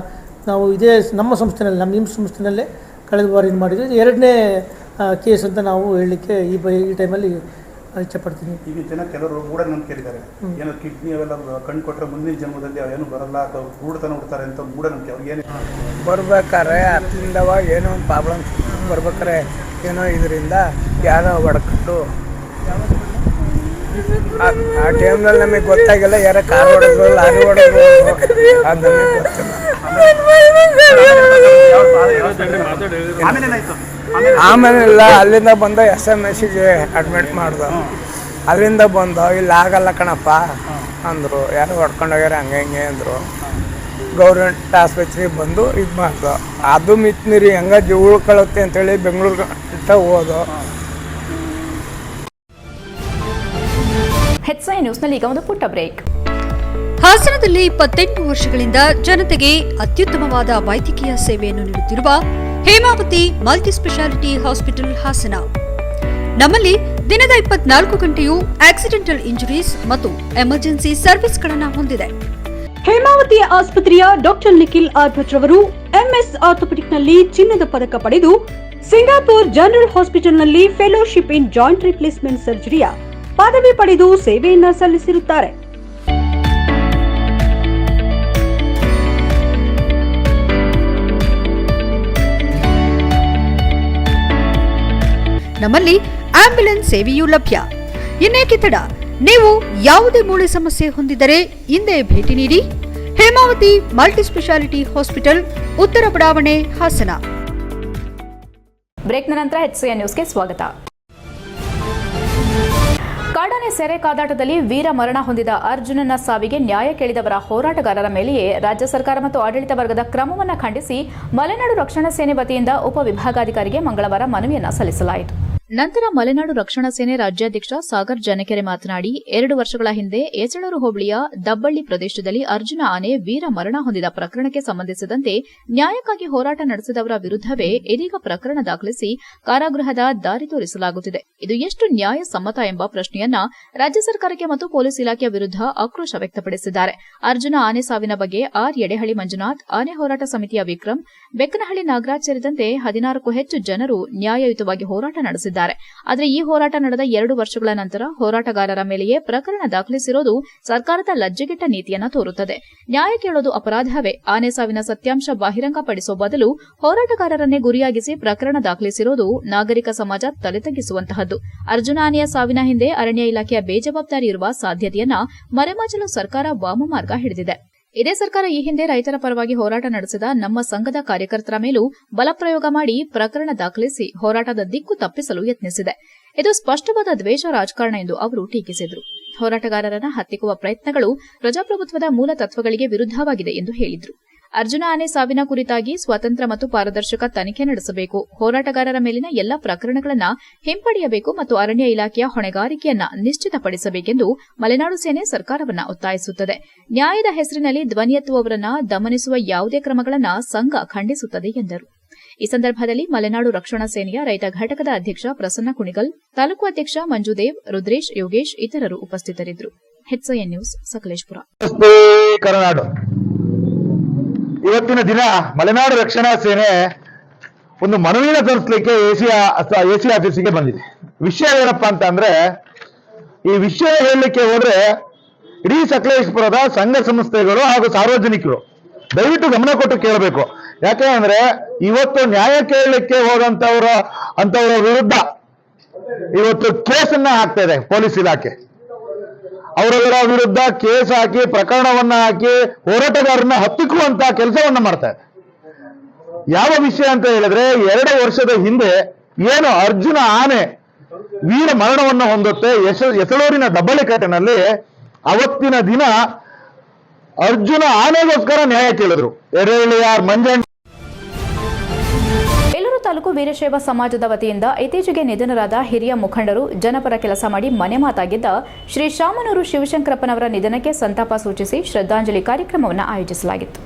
ನಾವು ಇದೇ ನಮ್ಮ ಸಂಸ್ಥೆನಲ್ಲಿ, ನಮ್ಮ ನಿಮ್ಸ್ ಸಂಸ್ಥೆನಲ್ಲೇ ಕಳೆದ ಬಾರಿ ಮಾಡಿದ್ವಿ. ಇದು 2ನೇ ಕೇಸ್ ಅಂತ ನಾವು ಹೇಳಲಿಕ್ಕೆ ಈ ಟೈಮಲ್ಲಿ ಇಚ್ಛೆಪಡ್ತೀನಿ. ಈಗ ಜನ ಕೆಲವರು ಮೂಢನಂಬಿಕೆಯಿದ್ದಾರೆ, ಏನೋ ಕಿಡ್ನಿ ಅವೆಲ್ಲ ಕಣ್ಣು ಕೊಟ್ಟರೆ ಮುಂದಿನ ಜನ್ಮದಲ್ಲಿ ಏನು ಬರಲ್ಲ ಅಥವಾ ಗೂಢತನ ಹುಡ್ತಾರೆ ಅಂತ ಮೂಢನಂಬಿಕೆ. ಅವ್ರಿಗೆ ಏನು ಬರ್ಬೇಕಾದ್ರೆ ಅದರಿಂದವ ಏನೋ ಒಂದು ಪ್ರಾಬ್ಲಮ್ ಬರ್ಬೇಕಾರೆ ಏನೋ ಇದರಿಂದ ಯಾರೋ ಹೊಡ್ಕೊಂಡು ಆ ಟೈಮ್ನಲ್ಲಿ ನಮಗೆ ಗೊತ್ತಾಗಿಲ್ಲ, ಯಾರೋ ಕಾರ್ ಹೊಡೆದ್ರು ಲಾರಿ ಹೊಡೆದ್ರು ಅದು ನಮಗೆ ಗೊತ್ತಿಲ್ಲ. ಆಮೇಲೆಲ್ಲ ಅಲ್ಲಿಂದ ಬಂದು SMS-ಗೆ ಅಡ್ಮಿಟ್ ಮಾಡ್ದು. ಅಲ್ಲಿಂದ ಬಂದು ಇಲ್ಲಿ ಆಗಲ್ಲ ಕಣಪ್ಪ ಅಂದರು, ಯಾರು ಹೊಡ್ಕೊಂಡೋಗ್ಯಾರ ಹಂಗೆ ಹಿಂಗೆ ಅಂದರು. ಗೌರ್ಮೆಂಟ್ ಆಸ್ಪತ್ರೆಗೆ ಬಂದು ಇದು ಮಾಡ್ದು. ಅದು ಮಿತ್ನಿರಿ ಹೆಂಗ ಜೀವ ಉಳ್ಕೊಳ್ಳುತ್ತೆ ಅಂತೇಳಿ ಬೆಂಗಳೂರಿಗೆ ಹೋದು. ಹೆಚ್ಐ ನ್ಯೂಸ್ನಲ್ಲಿ ಈಗ ಒಂದು ಪುಟ್ಟ ಬ್ರೇಕ್. ಹಾಸನದಲ್ಲಿ 28 ವರ್ಷಗಳಿಂದ ಜನತೆಗೆ ಅತ್ಯುತ್ತಮವಾದ ವೈದ್ಯಕೀಯ ಸೇವೆಯನ್ನು ನೀಡುತ್ತಿರುವ Hemavathi multi speciality hospital Hassan. ನಮ್ಮಲ್ಲಿ ದಿನದ 24 ಗಂಟೆಯೂ ಆಕ್ಸಿಡೆಂಟಲ್ ಇಂಜುರೀಸ್ ಮತ್ತು ಎಮರ್ಜೆನ್ಸಿ ಸರ್ವಿಸ್ಗಳನ್ನು ಹೊಂದಿದೆ. ಹೇಮಾವತಿ ಆಸ್ಪತ್ರೆಯ ಡಾಕ್ಟರ್ ನಿಖಿಲ್ ಆರ್ಭಟ್ ರವರು MS ಆರ್ಥೋಪೆಡಿಕ್ನಲ್ಲಿ ಚಿನ್ನದ ಪದಕ ಪಡೆದು ಸಿಂಗಾಪುರ್ ಜನರಲ್ ಹಾಸ್ಪಿಟಲ್ನಲ್ಲಿ ಫೆಲೋಶಿಪ್ ಇನ್ ಜಾಯಿಂಟ್ ರಿಪ್ಲೇಸ್ಮೆಂಟ್ ಸರ್ಜರಿಯ ಪದವಿ ಪಡೆದು ಸೇವೆಯನ್ನ ಸಲ್ಲಿಸಿರುತ್ತಾರೆ. ನಮ್ಮಲ್ಲಿ ಆಂಬ್ಯುಲೆನ್ಸ್ ಸೇವೆಯೂ ಲಭ್ಯ. ಇನ್ನೇಕೆ ತಡ, ನೀವು ಯಾವುದೇ ಮೂಳೆ ಸಮಸ್ಯೆ ಹೊಂದಿದರೆ ಹಿಂದೆ ಭೇಟಿ ನೀಡಿ. ಹೇಮಾವತಿ ಮಲ್ಟಿ ಸ್ಪೆಷಾಲಿಟಿ ಹಾಸ್ಪಿಟಲ್, ಉತ್ತರ ಬಡಾವಣೆ, ಹಾಸನ. ಬ್ರೇಕ್ನ ನಂತರ HCN ನ್ಯೂಸ್ಗೆ ಸ್ವಾಗತ. ಕಾಡಾನೆ ಸೆರೆ ಕಾದಾಟದಲ್ಲಿ ವೀರ ಮರಣ ಹೊಂದಿದ ಅರ್ಜುನನ ಸಾವಿಗೆ ನ್ಯಾಯ ಕೇಳಿದವರ ಹೋರಾಟಗಾರರ ಮೇಲೆಯೇ ರಾಜ್ಯ ಸರ್ಕಾರ ಮತ್ತು ಆಡಳಿತ ವರ್ಗದ ಕ್ರಮವನ್ನು ಖಂಡಿಸಿ ಮಲೆನಾಡು ರಕ್ಷಣಾ ಸೇನೆ ವತಿಯಿಂದ ಉಪವಿಭಾಗಾಧಿಕಾರಿಗೆ ಮಂಗಳವಾರ ಮನವಿಯನ್ನು ಸಲ್ಲಿಸಲಾಯಿತು. ನಂತರ ಮಲೆನಾಡು ರಕ್ಷಣಾ ಸೇನೆ ರಾಜ್ಯಾಧ್ಯಕ್ಷ ಸಾಗರ್ ಜನಕೆರೆ ಮಾತನಾಡಿ, 2 ವರ್ಷಗಳ ಹಿಂದೆ ಏಚಳೂರು ಹೋಬಳಿಯ ದಬ್ಬಳ್ಳಿ ಪ್ರದೇಶದಲ್ಲಿ ಅರ್ಜುನ ಆನೆ ವೀರ ಮರಣ ಹೊಂದಿದ ಪ್ರಕರಣಕ್ಕೆ ಸಂಬಂಧಿಸಿದಂತೆ ನ್ಯಾಯಕ್ಕಾಗಿ ಹೋರಾಟ ನಡೆಸಿದವರ ವಿರುದ್ದವೇ ಇದೀಗ ಪ್ರಕರಣ ದಾಖಲಿಸಿ ಕಾರಾಗೃಹದ ದಾರಿ ತೋರಿಸಲಾಗುತ್ತಿದೆ. ಇದು ಎಷ್ಟು ನ್ಯಾಯಸಮ್ಮತ ಎಂಬ ಪ್ರಶ್ನೆಯನ್ನ ರಾಜ್ಯ ಸರ್ಕಾರಕ್ಕೆ ಮತ್ತು ಪೊಲೀಸ್ ಇಲಾಖೆಯ ವಿರುದ್ಧ ಆಕ್ರೋಶ ವ್ಯಕ್ತಪಡಿಸಿದ್ದಾರೆ. ಅರ್ಜುನ ಆನೆ ಸಾವಿನ ಬಗ್ಗೆ ಎಡೆಹಳ್ಳಿ ಮಂಜುನಾಥ್, ಆನೆ ಹೋರಾಟ ಸಮಿತಿಯ ವಿಕ್ರಮ್, ಬೆಕ್ಕನಹಳ್ಳಿ ನಾಗರಾಜ್ ಸೇರಿದಂತೆ 16ಕ್ಕೂ ಹೆಚ್ಚು ಜನರು ನ್ಯಾಯಯುತವಾಗಿ ಹೋರಾಟ ನಡೆಸಿದ್ದಾರೆ. ಆದರೆ ಈ ಹೋರಾಟ ನಡೆದ 2 ವರ್ಷಗಳ ನಂತರ ಹೋರಾಟಗಾರರ ಮೇಲೆಯೇ ಪ್ರಕರಣ ದಾಖಲಿಸಿರೋದು ಸರ್ಕಾರದ ಲಜ್ಜೆಗೆಟ್ಟ ನೀತಿಯನ್ನ ತೋರುತ್ತದೆ. ನ್ಯಾಯ ಕೇಳೋದು ಅಪರಾಧವೇ? ಆನೆ ಸಾವಿನ ಸತ್ಯಾಂಶ ಬಹಿರಂಗಪಡಿಸುವ ಬದಲು ಹೋರಾಟಗಾರರನ್ನೇ ಗುರಿಯಾಗಿಸಿ ಪ್ರಕರಣ ದಾಖಲಿಸಿರೋದು ನಾಗರಿಕ ಸಮಾಜ ತಲೆತಗ್ಗಿಸುವಂತಹದ್ದು. ಅರ್ಜುನ ಆನೆಯ ಸಾವಿನ ಹಿಂದೆ ಅರಣ್ಯ ಇಲಾಖೆಯ ಬೇಜವಾಬ್ದಾರಿ ಇರುವ ಸಾಧ್ಯತೆಯನ್ನ ಮರೆಮಾಚಲು ಸರ್ಕಾರ ವಾಮಮಾರ್ಗ ಹಿಡಿದಿದೆ. ಇದೇ ಸರ್ಕಾರ ಈ ಹಿಂದೆ ರೈತರ ಪರವಾಗಿ ಹೋರಾಟ ನಡೆಸಿದ ನಮ್ಮ ಸಂಘದ ಕಾರ್ಯಕರ್ತರ ಮೇಲೂ ಬಲಪ್ರಯೋಗ ಮಾಡಿ ಪ್ರಕರಣ ದಾಖಲಿಸಿ ಹೋರಾಟದ ದಿಕ್ಕು ತಪ್ಪಿಸಲು ಯತ್ನಿಸಿದೆ. ಇದು ಸ್ಪಷ್ಟವಾದ ದ್ವೇಷ ರಾಜಕಾರಣ ಎಂದು ಅವರು ಟೀಕಿಸಿದರು. ಹೋರಾಟಗಾರರನ್ನ ಹತ್ತಿಕ್ಕುವ ಪ್ರಯತ್ನಗಳು ಪ್ರಜಾಪ್ರಭುತ್ವದ ಮೂಲ ತತ್ವಗಳಿಗೆ ವಿರುದ್ದವಾಗಿದೆ ಎಂದು ಹೇಳಿದರು. ಅರ್ಜುನ ಆನೆ ಸಾವಿನ ಕುರಿತಾಗಿ ಸ್ವತಂತ್ರ ಮತ್ತು ಪಾರದರ್ಶಕ ತನಿಖೆ ನಡೆಸಬೇಕು. ಹೋರಾಟಗಾರರ ಮೇಲಿನ ಎಲ್ಲಾ ಪ್ರಕರಣಗಳನ್ನು ಹಿಂಪಡೆಯಬೇಕು ಮತ್ತು ಅರಣ್ಯ ಇಲಾಖೆಯ ಹೊಣೆಗಾರಿಕೆಯನ್ನ ನಿಶ್ಚಿತಪಡಿಸಬೇಕೆಂದು ಮಲೆನಾಡು ಸೇನೆ ಸರ್ಕಾರವನ್ನ ಒತ್ತಾಯಿಸುತ್ತದೆ. ನ್ಯಾಯದ ಹೆಸರಿನಲ್ಲಿ ಧ್ವನಿ ಎತ್ತುವವರನ್ನ ದಮನಿಸುವ ಯಾವುದೇ ಕ್ರಮಗಳನ್ನು ಸಂಘ ಖಂಡಿಸುತ್ತದೆ ಎಂದರು. ಈ ಸಂದರ್ಭದಲ್ಲಿ ಮಲೆನಾಡು ರಕ್ಷಣಾ ಸೇನೆಯ ರೈತ ಘಟಕದ ಅಧ್ಯಕ್ಷ ಪ್ರಸನ್ನ ಕುಣಿಗಲ್, ತಾಲೂಕು ಅಧ್ಯಕ್ಷ ಮಂಜುದೇವ್, ರುದ್ರೇಶ್, ಯೋಗೇಶ್ ಇತರರು ಉಪಸ್ಥಿತರಿದ್ದರು. HCN news, Sakleshpur. ಇವತ್ತಿನ ದಿನ ಮಲೆನಾಡು ರಕ್ಷಣಾ ಸೇನೆ ಒಂದು ಮನವಿಯನ್ನು ತರಿಸಲಿಕ್ಕೆ ಎಸಿ ಆಫೀಸಿಗೆ ಬಂದಿದೆ. ವಿಷಯ ಏನಪ್ಪಾ ಅಂತ ಅಂದ್ರೆ, ಈ ವಿಷಯ ಹೇಳಲಿಕ್ಕೆ ಹೋದ್ರೆ ಇಡೀ ಸಕಲೇಶಪುರದ ಸಂಘ ಸಂಸ್ಥೆಗಳು ಹಾಗೂ ಸಾರ್ವಜನಿಕರು ದಯವಿಟ್ಟು ಗಮನ ಕೊಟ್ಟು ಕೇಳಬೇಕು. ಯಾಕೆ ಅಂದ್ರೆ ಇವತ್ತು ನ್ಯಾಯ ಕೇಳಲಿಕ್ಕೆ ಹೋದಂತವರ ವಿರುದ್ಧ ಇವತ್ತು ಕೇಸನ್ನ ಹಾಕ್ತಾ ಇದೆ ಪೊಲೀಸ್ ಇಲಾಖೆ. ಅವರ ವಿರುದ್ಧ ಕೇಸ್ ಹಾಕಿ ಪ್ರಕರಣವನ್ನ ಹಾಕಿ ಹೋರಾಟಗಾರರನ್ನ ಹತ್ತಿಕ್ಕುವಂತ ಕೆಲಸವನ್ನ ಮಾಡ್ತಾ ಇದೆ. ಯಾವ ವಿಷಯ ಅಂತ ಹೇಳಿದ್ರೆ, 2 ವರ್ಷದ ಹಿಂದೆ ಏನು ಅರ್ಜುನ ಆನೆ ವೀರ ಮರಣವನ್ನು ಹೊಂದುತ್ತೆ ಎಸಳೂರಿನ ದಬ್ಬಳಿಕಟ್ಟಿನಲ್ಲಿ, ಅವತ್ತಿನ ದಿನ ಅರ್ಜುನ ಆನೆಗೋಸ್ಕರ ನ್ಯಾಯ ಕೇಳಿದ್ರು. ಎರೆಹಳ್ಳಿಯಾರ್ ಮಂಜಣ್ಣ ಬೇಲೂರು ತಾಲೂಕು ವೀರಶೈವ ಸಮಾಜದ ವತಿಯಿಂದ ಇತ್ತೀಚೆಗೆ ನಿಧನರಾದ ಹಿರಿಯ ಮುಖಂಡರು, ಜನಪರ ಕೆಲಸ ಮಾಡಿ ಮನೆ ಮಾತಾಗಿದ್ದ ಶ್ರೀ ಶಾಮನೂರು ಶಿವಶಂಕರಪ್ಪನವರ ನಿಧನಕ್ಕೆ ಸಂತಾಪ ಸೂಚಿಸಿ ಶ್ರದ್ಧಾಂಜಲಿ ಕಾರ್ಯಕ್ರಮವನ್ನು ಆಯೋಜಿಸಲಾಗಿತ್ತು.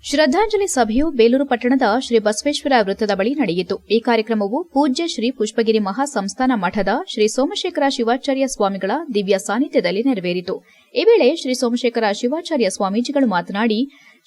ಶ್ರದ್ಧಾಂಜಲಿ ಸಭೆಯು ಬೇಲೂರು ಪಟ್ಟಣದ ಶ್ರೀ ಬಸವೇಶ್ವರ ವೃತ್ತದ ಬಳಿ ನಡೆಯಿತು. ಈ ಕಾರ್ಯಕ್ರಮವು ಪೂಜ್ಯ ಶ್ರೀ ಪುಷ್ಪಗಿರಿ ಮಹಾಸಂಸ್ಥಾನ ಮಠದ ಶ್ರೀ ಸೋಮಶೇಖರ ಶಿವಾಚಾರ್ಯ ಸ್ವಾಮಿಗಳ ದಿವ್ಯ ಸಾನ್ನಿಧ್ಯದಲ್ಲಿ ನೆರವೇರಿತು. ಈ ವೇಳೆ ಶ್ರೀ ಸೋಮಶೇಖರ ಶಿವಾಚಾರ್ಯ ಸ್ವಾಮೀಜಿಗಳು ಮಾತನಾಡಿ,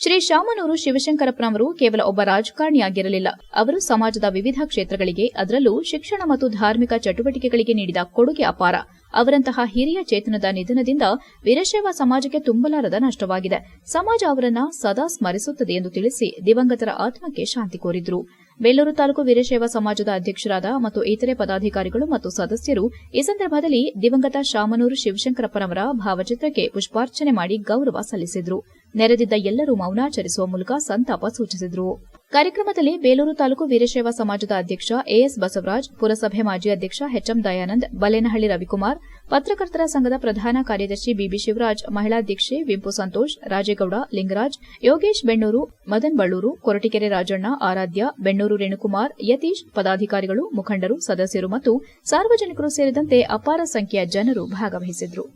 ಶ್ರೀ ಶಾಮನೂರು ಶಿವಶಂಕರಪ್ಪನವರು ಕೇವಲ ಒಬ್ಬ ರಾಜಕಾರಣಿಯಾಗಿರಲಿಲ್ಲ. ಅವರು ಸಮಾಜದ ವಿವಿಧ ಕ್ಷೇತ್ರಗಳಿಗೆ, ಅದರಲ್ಲೂ ಶಿಕ್ಷಣ ಮತ್ತು ಧಾರ್ಮಿಕ ಚಟುವಟಿಕೆಗಳಿಗೆ ನೀಡಿದ ಕೊಡುಗೆ ಅಪಾರ. ಅವರಂತಹ ಹಿರಿಯ ಚೇತನದ ನಿಧನದಿಂದ ವೀರಶೈವ ಸಮಾಜಕ್ಕೆ ತುಂಬಲಾರದ ನಷ್ಟವಾಗಿದೆ. ಸಮಾಜ ಅವರನ್ನ ಸದಾ ಸ್ಮರಿಸುತ್ತದೆ ಎಂದು ತಿಳಿಸಿ ದಿವಂಗತರ ಆತ್ಮಕ್ಕೆ ಶಾಂತಿ ಕೋರಿದ್ರು. ಬೇಲೂರು ತಾಲೂಕು ವೀರಶೈವ ಸಮಾಜದ ಅಧ್ಯಕ್ಷರಾದ ಮತ್ತು ಇತರೆ ಪದಾಧಿಕಾರಿಗಳು ಮತ್ತು ಸದಸ್ಯರು ಈ ಸಂದರ್ಭದಲ್ಲಿ ದಿವಂಗತ ಶಾಮನೂರು ಶಿವಶಂಕರಪ್ಪನವರ ಭಾವಚಿತ್ರಕ್ಕೆ ಪುಷ್ಪಾರ್ಚನೆ ಮಾಡಿ ಗೌರವ ಸಲ್ಲಿಸಿದರು. ನೆರೆದಿದ್ದ ಎಲ್ಲರೂ ಮೌನಾಚರಿಸುವ ಮೂಲಕ ಸಂತಾಪ ಸೂಚಿಸಿದರು. ಕಾರ್ಯಕ್ರಮದಲ್ಲಿ ಬೇಲೂರು ತಾಲೂಕು ವೀರಶೈವ ಸಮಾಜದ ಅಧ್ಯಕ್ಷ ಎಎಸ್ ಬಸವರಾಜ್, ಪುರಸಭೆ ಮಾಜಿ ಅಧ್ಯಕ್ಷ ಎಚ್ಎಂ ದಯಾನಂದ್, ಬಲೇನಹಳ್ಳಿ ರವಿಕುಮಾರ್, ಪತ್ರಕರ್ತರ ಸಂಘದ ಪ್ರಧಾನ ಕಾರ್ಯದರ್ಶಿ ಬಿಬಿ ಶಿವರಾಜ್, ಮಹಿಳಾಧ್ಯಕ್ಷೆ ವಿಂಪು ಸಂತೋಷ್, ರಾಜೇಗೌಡ, ಲಿಂಗರಾಜ್, ಯೋಗೇಶ್ ಬೆಣ್ಣೂರು, ಮದನ್ ಬಳ್ಳೂರು, ಕೊರಟಿಕೆರೆ ರಾಜಣ್ಣ, ಆರಾಧ್ಯ, ಬೆಣ್ಣೂರು ರೇಣುಕುಮಾರ್, ಯತೀಶ್, ಪದಾಧಿಕಾರಿಗಳು, ಮುಖಂಡರು, ಸದಸ್ಯರು ಮತ್ತು ಸಾರ್ವಜನಿಕರು ಸೇರಿದಂತೆ ಅಪಾರ ಸಂಖ್ಯೆಯ ಜನರು ಭಾಗವಹಿಸಿದ್ರು.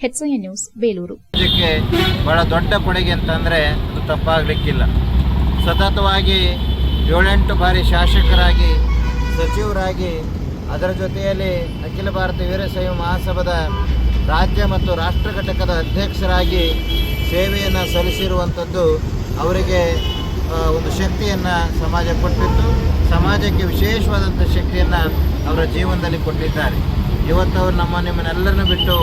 HCN news Belur. ಬಹಳ ದೊಡ್ಡ ಕೊಡುಗೆ ಅಂತಂದರೆ ಅದು ತಪ್ಪಾಗಲಿಕ್ಕಿಲ್ಲ. ಸತತವಾಗಿ 7-8 ಬಾರಿ ಶಾಸಕರಾಗಿ, ಸಚಿವರಾಗಿ, ಅದರ ಜೊತೆಯಲ್ಲಿ ಅಖಿಲ ಭಾರತ ವೀರಶೈವ ಮಹಾಸಭಾದ ರಾಜ್ಯ ಮತ್ತು ರಾಷ್ಟ್ರ ಘಟಕದ ಅಧ್ಯಕ್ಷರಾಗಿ ಸೇವೆಯನ್ನು ಸಲ್ಲಿಸಿರುವಂಥದ್ದು ಅವರಿಗೆ ಒಂದು ಶಕ್ತಿಯನ್ನು ಸಮಾಜ ಕೊಟ್ಟಿತ್ತು. ಸಮಾಜಕ್ಕೆ ವಿಶೇಷವಾದಂಥ ಶಕ್ತಿಯನ್ನು ಅವರ ಜೀವನದಲ್ಲಿ ಕೊಟ್ಟಿದ್ದಾರೆ. ಇವತ್ತು ಅವರು ನಿಮ್ಮನ್ನೆಲ್ಲರನ್ನು ಬಿಟ್ಟು.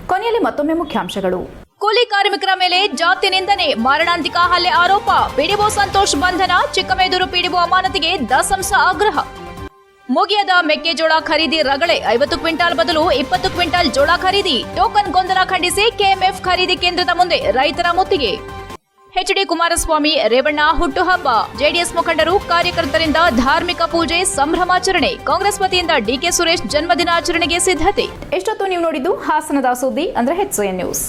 ಕೊನೆಯಲ್ಲಿ ಮತ್ತೊಮ್ಮೆ ಮುಖ್ಯಾಂಶಗಳು. ಕೂಲಿ ಕಾರ್ಮಿಕರ ಮೇಲೆ ಜಾತಿ ನಿಂದನೆ, ಮಾರಣಾಂತಿಕ ಹಲ್ಲೆ ಆರೋಪ, ಪಿಡಿಒ ಸಂತೋಷ್ ಬಂಧನ, ಚಿಕ್ಕಮೇದೂರು ಪಿಡಿಒ ಅಮಾನತಿಗೆ ದಸಂಸ ಆಗ್ರಹ. ಮುಗಿಯದ ಮೆಕ್ಕೆಜೋಳ ಖರೀದಿ ರಗಳೆ, 50 ಕ್ವಿಂಟಾಲ್ ಬದಲು 20 ಕ್ವಿಂಟಾಲ್ ಜೋಳ ಖರೀದಿ. ಟೋಕನ್ ಗೊಂದಲ ಖಂಡಿಸಿ ಕೆಎಂಎಫ್ ಖರೀದಿ ಕೇಂದ್ರದ ಮುಂದೆ ರೈತರ ಮುತ್ತಿಗೆ. ಎಚ್ಡಿ ಕುಮಾರಸ್ವಾಮಿ ರೇವಣ್ಣ ಹುಟ್ಟುಹಬ್ಬ, ಜೆಡಿಎಸ್ ಮುಖಂಡರು ಕಾರ್ಯಕರ್ತರಿಂದ ಧಾರ್ಮಿಕ ಪೂಜೆ ಸಂಭ್ರಮಾಚರಣೆ. ಕಾಂಗ್ರೆಸ್ ವತಿಯಿಂದ ಡಿಕೆ ಸುರೇಶ್ ಜನ್ಮದಿನಾಚರಣೆಗೆ ಸಿದ್ಧತೆ. ಎಷ್ಟೊತ್ತು ನೀವು ನೋಡಿದ್ದು ಹಾಸನದ ಸುದ್ದಿ ಅಂದ್ರೆ HCN ನ್ಯೂಸ್.